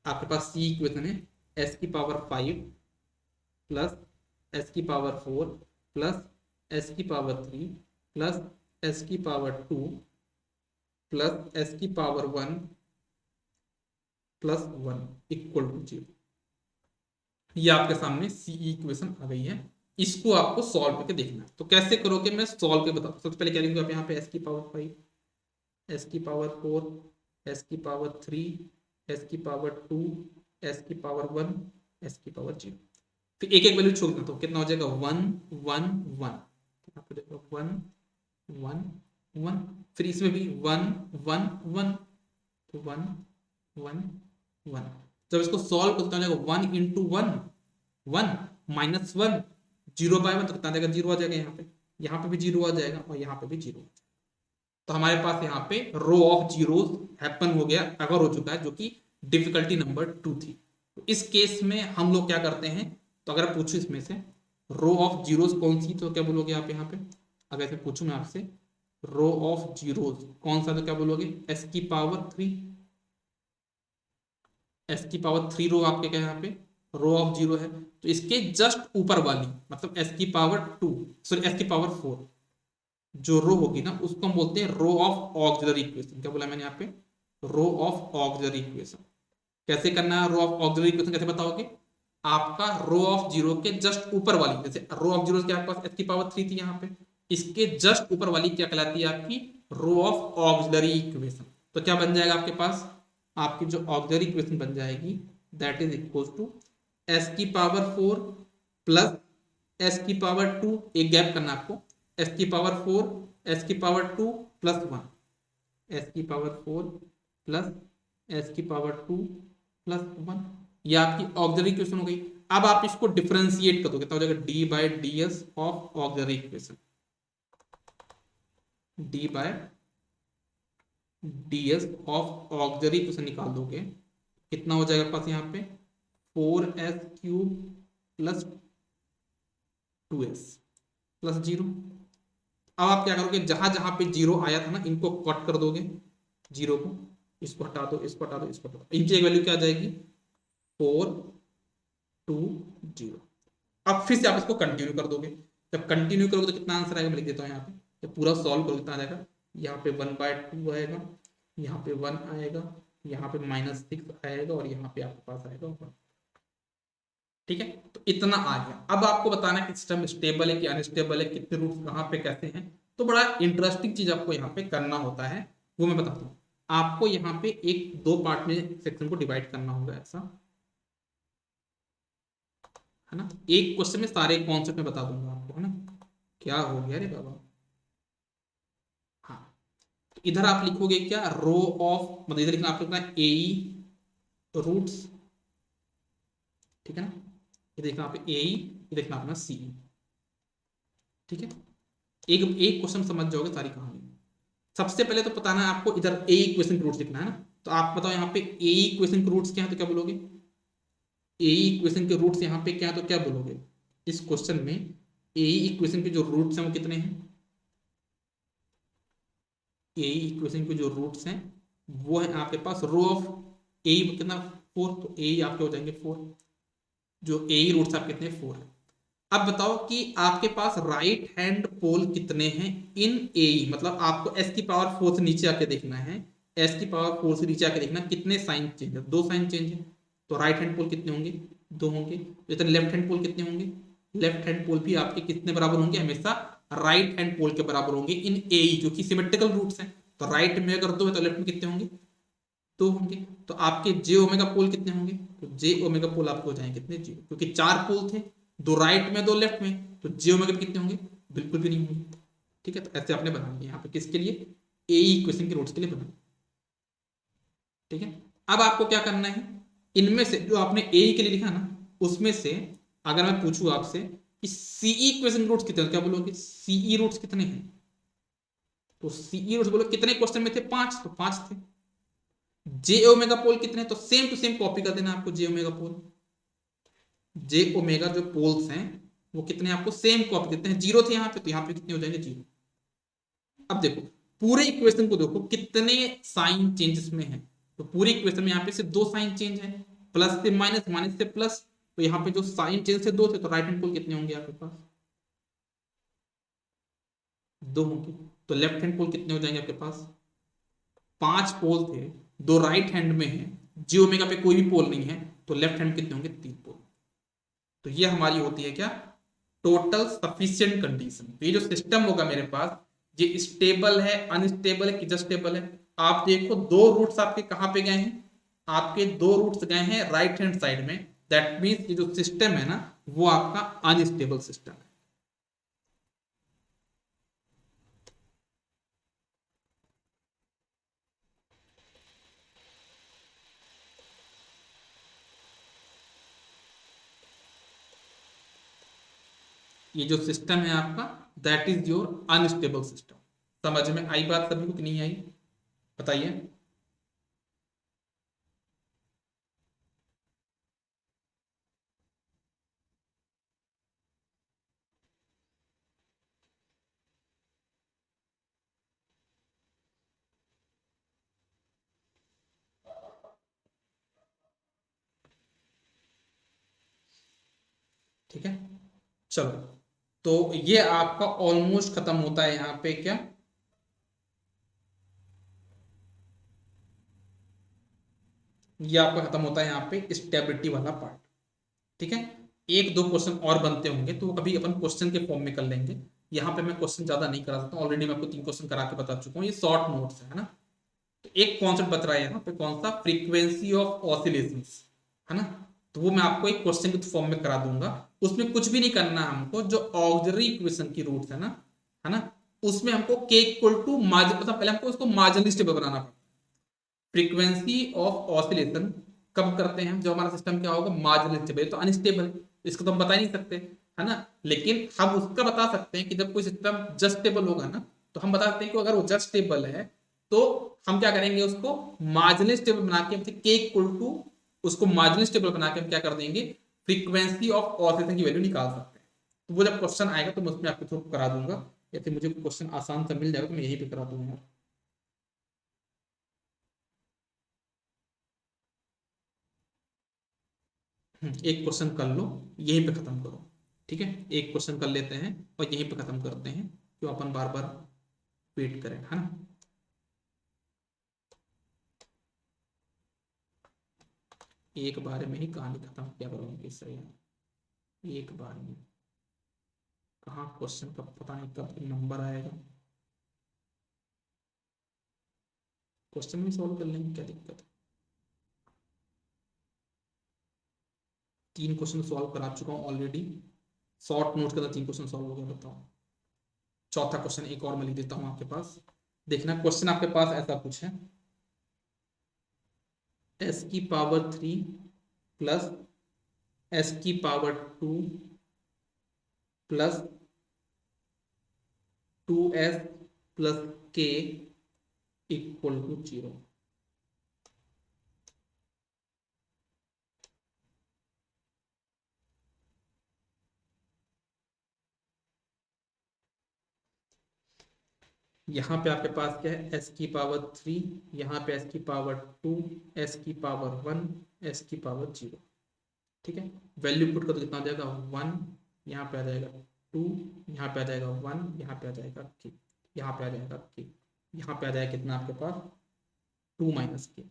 आपके पास, सी इक्वेशन है, एस की पावर 5 प्लस एस की पावर 4 प्लस एस की पावर 3 प्लस एस की पावर 2 प्लस एस की पावर 1 प्लस 1 इक्वल टू 0। ये आपके सामने सी इक्वेशन आ गई है, इसको आपको सॉल्व करके देखना है। तो कैसे करोगे मैं सॉल्व करके बताऊँ। सबसे पहले क्या लिखूंगा आप यहाँ पे, एस की पावर 5, एस की पावर 4, एस की पावर 3, एस की पावर 2, एस की पावर 1, एस की पावर 0। फिर एक एक वैल्यू छोड़ देना, तो कितना हो जाएगा, 1 1 1, यहाँ पे देखो 1 1 1, फिर इसमें भी 1 1 1, तो 1 1 1। जब इसको सॉल्व करते हो जाएगा 1 इंटू 1 1 माइनस 1 जीरो बाय 1, तो कितना जाएगा, जीरो आ जाएगा, यहाँ पे भी जीरो आ जाएगा और यहाँ पे भी जीरो। तो हमारे पास यहाँ पे रो ऑफ जीरोस हैपन हो गया, अगर हो चुका है, जो कि डिफिकल्टी नंबर 2 थी। तो इस केस में हम लोग क्या करते हैं, तो अगर पूछू इसमें से रो ऑफ जीरोस कौन सी, तो क्या बोलोगे आप यहाँ पे, अगर ऐसे पूछू मैं आपसे रो ऑफ जीरोस कौन सा, तो क्या बोलोगे, एस की पावर 3, एस की पावर 3 रो आपके क्या यहाँ पे रो ऑफ जीरो है। तो इसके जस्ट ऊपर वाली, मतलब एस की पावर 2, सॉरी एस की पावर 4 जो रो होगी ना, उसको हम बोलते हैं रो ऑफ ऑक्सिलरी इक्वेशन। क्या बोला मैंने यहाँ पे, रो ऑफ ऑक्सिलरी इक्वेशन। कैसे करना है रो ऑफ ऑक्सिलरी इक्वेशन, कैसे बताओगे, आपका रो ऑफ जीरो के जस्ट ऊपर वाली, जैसे रो ऑफ जीरो के आपके पास एस की पावर 3 थी यहाँ पे, इसके जस्ट ऊपर वाली क्या कहलाती है आपकी, रो ऑफ ऑक्सिलरी इक्वेशन। तो क्या बन जाएगा आपके पास, आपकी जो ऑक्सिलरी इक्वेशन बन जाएगी, that is equal to S की पावर 4 प्लस एस की पावर 2, एक गैप करना आपको, एस की पावर 4 एस की पावर 2 प्लस 1, एस की पावर 4 प्लस एस की पावर 2 प्लस 1, ये आपकी ऑक्सिलरी इक्वेशन हो गई। अब आप इसको डिफरेंशिएट कर दो, कितना हो जाएगा, D by D S of auxiliary equation, D by D S of auxiliary equation निकाल दोगे, कितना हो जाएगा पास यहाँ पे, 4s cube plus 2s plus 0। अब आप क्या करोगे, जहां जहां पे जीरो आया था ना, इनको कट कर दोगे, जीरो को, इसको हटा दो, इसको हटा दो, इसको हटा दो, इनकी एक वैल्यू क्या आ जाएगी, 4 2 0। अब फिर से आप इसको कंटिन्यू कर दोगे, जब कंटिन्यू करोगे तो कितना आंसर आएगा, मैं लिख देता हूँ यहाँ पे, जब पूरा सॉल्व करोगे कितना आ जाएगा, यहाँ पे 1/2 आएगा, यहाँ पे 1 आएगा, यहाँ पे -6 आएगा और यहाँ पे आपके पास आएगा 1। ठीक है, तो इतना आ गया। अब आपको बताना है कि सिस्टम स्टेबल है कि अनस्टेबल है, कितने रूट्स कहाँ पे कैसे हैं। तो बड़ा इंटरेस्टिंग चीज आपको यहाँ पे करना होता है, वो मैं बताता हूँ आपको। यहाँ पे एक दो पार्ट में सेक्शन को डिवाइड करना होगा, ऐसा है ना। एक क्वेश्चन में सारे कॉन्सेप्ट में बता दूंगा आपको, है ना। क्या हो गया रे बाबा। हाँ, तो इधर आप लिखोगे क्या, रो ऑफ, मतलब इधर लिखना आपको लिखना ए रूट्स, ठीक है ना। ये देखना आप ए, ये देखना अपना सी, ठीक है। एक एक क्वेश्चन समझ जाओगे सारी कहानी। सबसे पहले तो पता ना आपको, इधर ए इक्वेशन के रूट्स लिखना है ना। तो आप बताओ यहाँ पे ए इक्वेशन के रूट्स क्या है, तो क्या बोलोगे। ए इक्वेशन के रूट्स यहाँ पे क्या है तो क्या बोलोगे। इस क्वेश्चन में ए इक्वेशन के जो रूट्स हैं वो कितने हैं। ए इक्वेशन के जो रूट्स हैं वो है आपके पास रो ऑफ ए कितना 4, तो ए आपके हो जाएंगे 4। जो ए रूट्स आप कितने 4 है। अब बताओ कि आपके पास राइट हैंड पोल कितने हैं इन ए, मतलब आपको एस की पावर 4 से नीचे आके देखना है। एस की पावर 4 से नीचे आके देखना कितने साइन चेंज है, 2 साइन चेंज है। तो राइट हैंड पोल कितने होंगे, 2 होंगे। तो लेफ्ट हैंड पोल कितने होंगे, लेफ्ट हैंड पोल भी आपके कितने बराबर होंगे, हमेशा राइट हैंड पोल के बराबर होंगे इन ए, जो कि सिमेट्रिकल रूट्स हैं। तो राइट में अगर 2 है तो लेफ्ट में कितने होंगे, 2 होंगे। तो आपके जे ओमेगा पोल कितने होंगे, तो जे ओमेगा पोल आपको हो जाएंगे कितने, 0, क्योंकि 4 पोल थे, 2 राइट में 2 लेफ्ट में, तो जे ओमेगा कितने होंगे, बिल्कुल भी नहीं होंगे। ठीक है, तो ऐसे आपने बनाना यहाँ पे किसके लिए, ए इक्वेशन के रूट्स के लिए बनाना। ठीक है, अब आपको क्या करना है, इनमें से जो आपने ए के लिए लिखा ना, उसमें से अगर मैं पूछूं आपसे कि सीई इक्वेशन रूट्स कितने, क्या बोलोगे, सीई रूट्स कितने हैं। तो सीई रूट्स बोलो कितने क्वेश्चन में थे, 5, तो 5 थे। जे ओमेगा पोल कितने, तो सेम टू सेम कॉपी कर देना आपको जे ओमेगा पोल। जे ओमेगा जो पोल्स हैं वो कितने आपको सेम कॉपी देते हैं, 0 थे यहाँ पे, तो यहाँ पे कितने हो जाएंगे, 0। अब देखो पूरे इक्वेशन को देखो कितने साइन चेंजेस में है। तो पूरे इक्वेशन में यहाँ पे सिर्फ 2 साइन चेंज है, प्लस से माइनस, माइनस से प्लस। तो यहाँ पे जो साइन चेंज थे 2 थे, तो राइट हैंड पोल कितने होंगे आपके पास, 2 होंगे। तो लेफ्ट हैंड पोल कितने हो जाएंगे आपके पास, 5 पोल थे, 2 राइट हैंड में है, जी ओमेगा पे कोई भी पोल नहीं है, तो लेफ्ट हैंड कितने होंगे, 3 पोल। तो ये हमारी होती है क्या, टोटल सफिशिएंट कंडीशन। तो ये जो सिस्टम होगा मेरे पास, ये स्टेबल है, अनस्टेबल है कि जस्ट स्टेबल है। आप देखो 2 रूट्स आपके कहां पे गए हैं, आपके 2 रूट्स गए हैं राइट हैंड साइड में। दैट मीन्स ये जो सिस्टम है ना, वो आपका अनस्टेबल सिस्टम है। ये जो सिस्टम है आपका, that is your unstable system. समझ में आई बात सभी को कि नहीं आई, बताइए। ठीक है, चलो। तो ये आपका ऑलमोस्ट खत्म होता है यहाँ पे क्या, ये आपका खत्म होता है यहाँ पे स्टेबिलिटी वाला पार्ट। ठीक है, एक दो क्वेश्चन और बनते होंगे तो वो कभी अपन क्वेश्चन के फॉर्म में कर लेंगे। यहाँ पे मैं क्वेश्चन ज्यादा नहीं करा सकता, ऑलरेडी मैं आपको 3 क्वेश्चन करा के बता चुका हूँ, ये शॉर्ट नोट्स है ना। तो एक कॉन्सेप्ट बच रहा है यहाँ पे, कौन सा, फ्रीक्वेंसी ऑफ ऑसिलेशंस, है ना। तो वो मैं आपको एक क्वेश्चन के फॉर्म में करा दूंगा। उसमें कुछ भी नहीं करना है हमको, जो ऑक्सिलरी इक्वेशन की रूट्स है ना, उसमें हमको k इक्वल टू मार्जिन, मतलब पहले हमको उसको मार्जिनली स्टेबल बनाना पड़ता है। फ्रीक्वेंसी ऑफ ऑसिलेशन कब करते हैं, जब हमारा सिस्टम क्या होगा, मार्जिनल स्टेबल। तो अनस्टेबल, इसको तो हम बता ही नहीं सकते, है ना। लेकिन हम उसका बता सकते हैं कि जब कोई सिस्टम जस्ट स्टेबल होगा ना, तो हम बता सकते हैं कि अगर वो जस्ट स्टेबल है तो हम क्या करेंगे, उसको मार्जिनल स्टेबल बना के के इक्वल टू, उसको मार्जिनल स्टेबल बना के हम क्या कर देंगे, फ्रीक्वेंसी ऑफ ऑसिलेशन की वैल्यू निकाल सकते हैं। तो वो जब क्वेश्चन आएगा तो मैं उसमें आपके थ्रू करा दूंगा, या फिर मुझे क्वेश्चन आसान सा मिल जाएगा तो मैं यहीं पे करा दूंगा। एक क्वेश्चन कर लो, यहीं पे खत्म करो। ठीक है, एक क्वेश्चन कर लेते हैं और यहीं पे खत्म करते हैं, क्यों अपन बार बार वेट करें, है ना। एक बार में ही कहानी खत्म क्या करूँगी, सही है, एक बार में। कहाँ क्वेश्चन का पता नहीं कब नंबर आएगा, क्वेश्चन भी सॉल्व कर लेंगे, क्या दिक्कत है। 3 क्वेश्चन सॉल्व करा चुका हूँ ऑलरेडी, शॉर्ट नोट के अंदर 3 क्वेश्चन सॉल्व हो गया, बताओ। चौथा क्वेश्चन एक और मैं लिख देता हूँ आपके पास, देखना क्वेश्चन आपके पास ऐसा कुछ है, s⁻³ plus s⁻² plus 2s plus k equal to 0। यहाँ पे आपके पास क्या है, s⁻³, यहाँ पे s⁻², s⁻1, s⁻0, ठीक है। वैल्यू पुट कर तो कितना आ जाएगा 1, यहाँ पे आ जाएगा 2, यहाँ पे आ जाएगा 1, यहाँ पे आ जाएगा k, यहाँ पे आ जाएगा k, यहाँ पे आ जाएगा कितना आपके पास 2 माइनस k।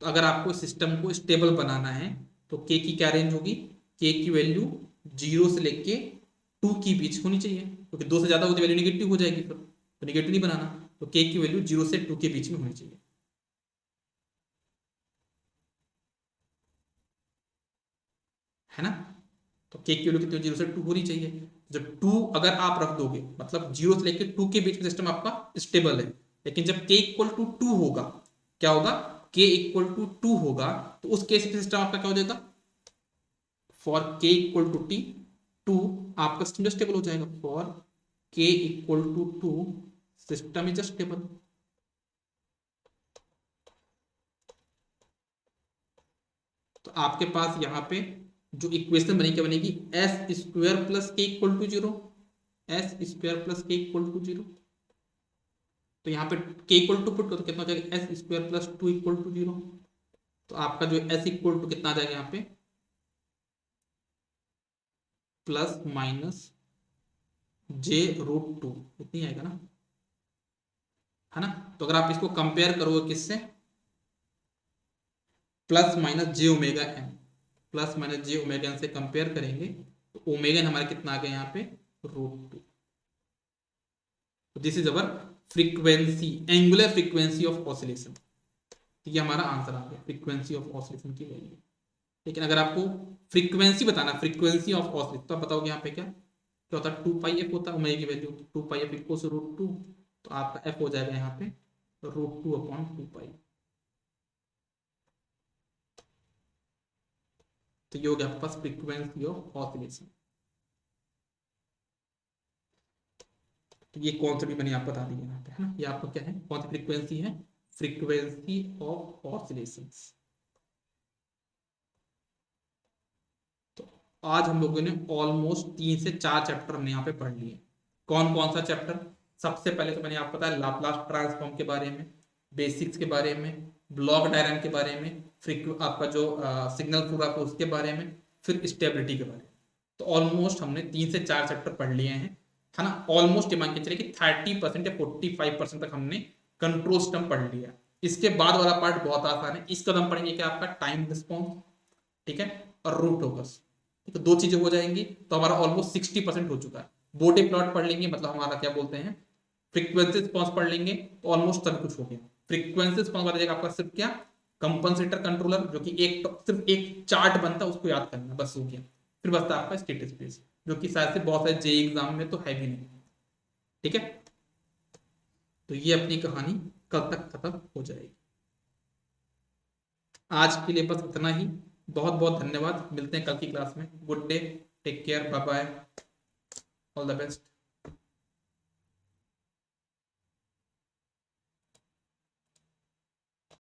तो अगर आपको सिस्टम को स्टेबल बनाना है तो k की क्या रेंज होगी, k की वैल्यू 0 से लेके 2 के बीच होनी चाहिए, क्योंकि 2 से ज्यादा होती वैल्यू निगेटिव हो जाएगी, फिर तो निगेटिव नहीं बनाना। तो k की वैल्यू 0 से 2 के बीच में होनी चाहिए, है ना। तो k की वैल्यू कितनी, 0 से 2 होनी चाहिए। जब 2 अगर आप रख दोगे मतलब 0 से लेकर 2 के बीच में सिस्टम आपका स्टेबल है, लेकिन जब k इक्वल टू 2 होगा, क्या होगा, k इक्वल टू 2 होगा, तो उस केस में सिस्टम आपका क्या हो जाएगा, for k equal to t 2 आपका सिस्टम स्टेबल हो जाएगा, for k equal to 2 system is stable. तो आपके पास यहाँ पे जो इक्वेशन बनेगी क्या बनेगी, s² plus k equal to 0, s² plus k equal to 0। तो यहाँ पे k इक्वल टू पुट करो तो कितना हो जाएगा, s² प्लस 2 इक्वल टू 0। तो आपका जो s इक्वल टू कितना आ जाएगा यहाँ पे, प्लस माइनस j√2 इतनी आएगा ना, है ना। तो अगर आप इसको कंपेयर करोगे किससे, प्लस माइनस जे ओमेगा एन, प्लस माइनस जे ओमेगा एन से कंपेयर करेंगे तो ओमेगा एन हमारा कितना आ गया यहाँ पे √2। This is our frequency, angular frequency of oscillation, ये हमारा आंसर आ गया, फ्रीक्वेंसी ऑफ ऑसिलेशन की वैल्यू। लेकिन अगर आपको फ्रीक्वेंसी बताना, फ्रीक्वेंसी ऑफ ऑसिलेशन, तो आप बताओगे यहाँ पे क्या क्या होता है, 2πf होता है ओमेगा की वैल्यू, 2πf इक्वल टू √2, तो आपका f हो जाएगा यहाँ पे √2/2π। तो ये हो गया आपके पास फ्रीक्वेंसी ऑफ ऑसिलेशन। तो ये कौन सा भी मैंने आपको बता दिया यहाँ पे, है ना। ये आपको क्या है, कौन सी फ्रीक्वेंसी है, फ्रीक्वेंसी ऑफ ऑसिलेशंस। तो आज हम लोगों ने ऑलमोस्ट 3 से 4 चैप्टर हमने यहाँ पे पढ़ लिए। कौन कौन सा चैप्टर, सबसे पहले तो मैंने आपको बताया लाप्लास ट्रांसफॉर्म के बारे में, बेसिक्स के बारे में, ब्लॉक डायग्राम के बारे में, आपका जो सिग्नल फ्लो ग्राफ उसके बारे में, फिर स्टेबिलिटी के बारे में। तो ऑलमोस्ट हमने 3 से 4 चैप्टर पढ़ लिए हैं, है ना। ऑलमोस्ट ये मान के चले कि 30% या 45% तक हमने कंट्रोल सिस्टम पढ़ लिया। इसके बाद वाला पार्ट बहुत आसान है, इसका हम पढ़ेंगे क्या, आपका टाइम रिस्पॉन्स, ठीक है, और रूट ओकस। तो 2 चीजें हो जाएंगी, तो हमारा ऑलमोस्ट 60% हो चुका है। बोडे प्लॉट पढ़ लेंगे, मतलब हमारा क्या बोलते हैं, फ्रीक्वेंसी रिस्पॉन्स पढ़ लेंगे, तो ऑलमोस्ट सब कुछ हो गया। फ्रीक्वेंसी रिस्पॉन्स वाला जाएगा आपका सिर्फ क्या, कंपनसेटर कंट्रोलर, जो कि सिर्फ एक चार्ट बनता है, उसको याद करना बस, हो गया। फिर बचता है आपका स्टेट स्पेस, जो कि शायद से बहुत सारे जेईई एग्जाम में तो है भी नहीं, ठीक है। तो ये अपनी कहानी कल तक खत्म हो जाएगी। आज के लिए बस इतना ही, बहुत बहुत धन्यवाद, मिलते हैं कल की क्लास में। Good day, take care, bye bye, all the best.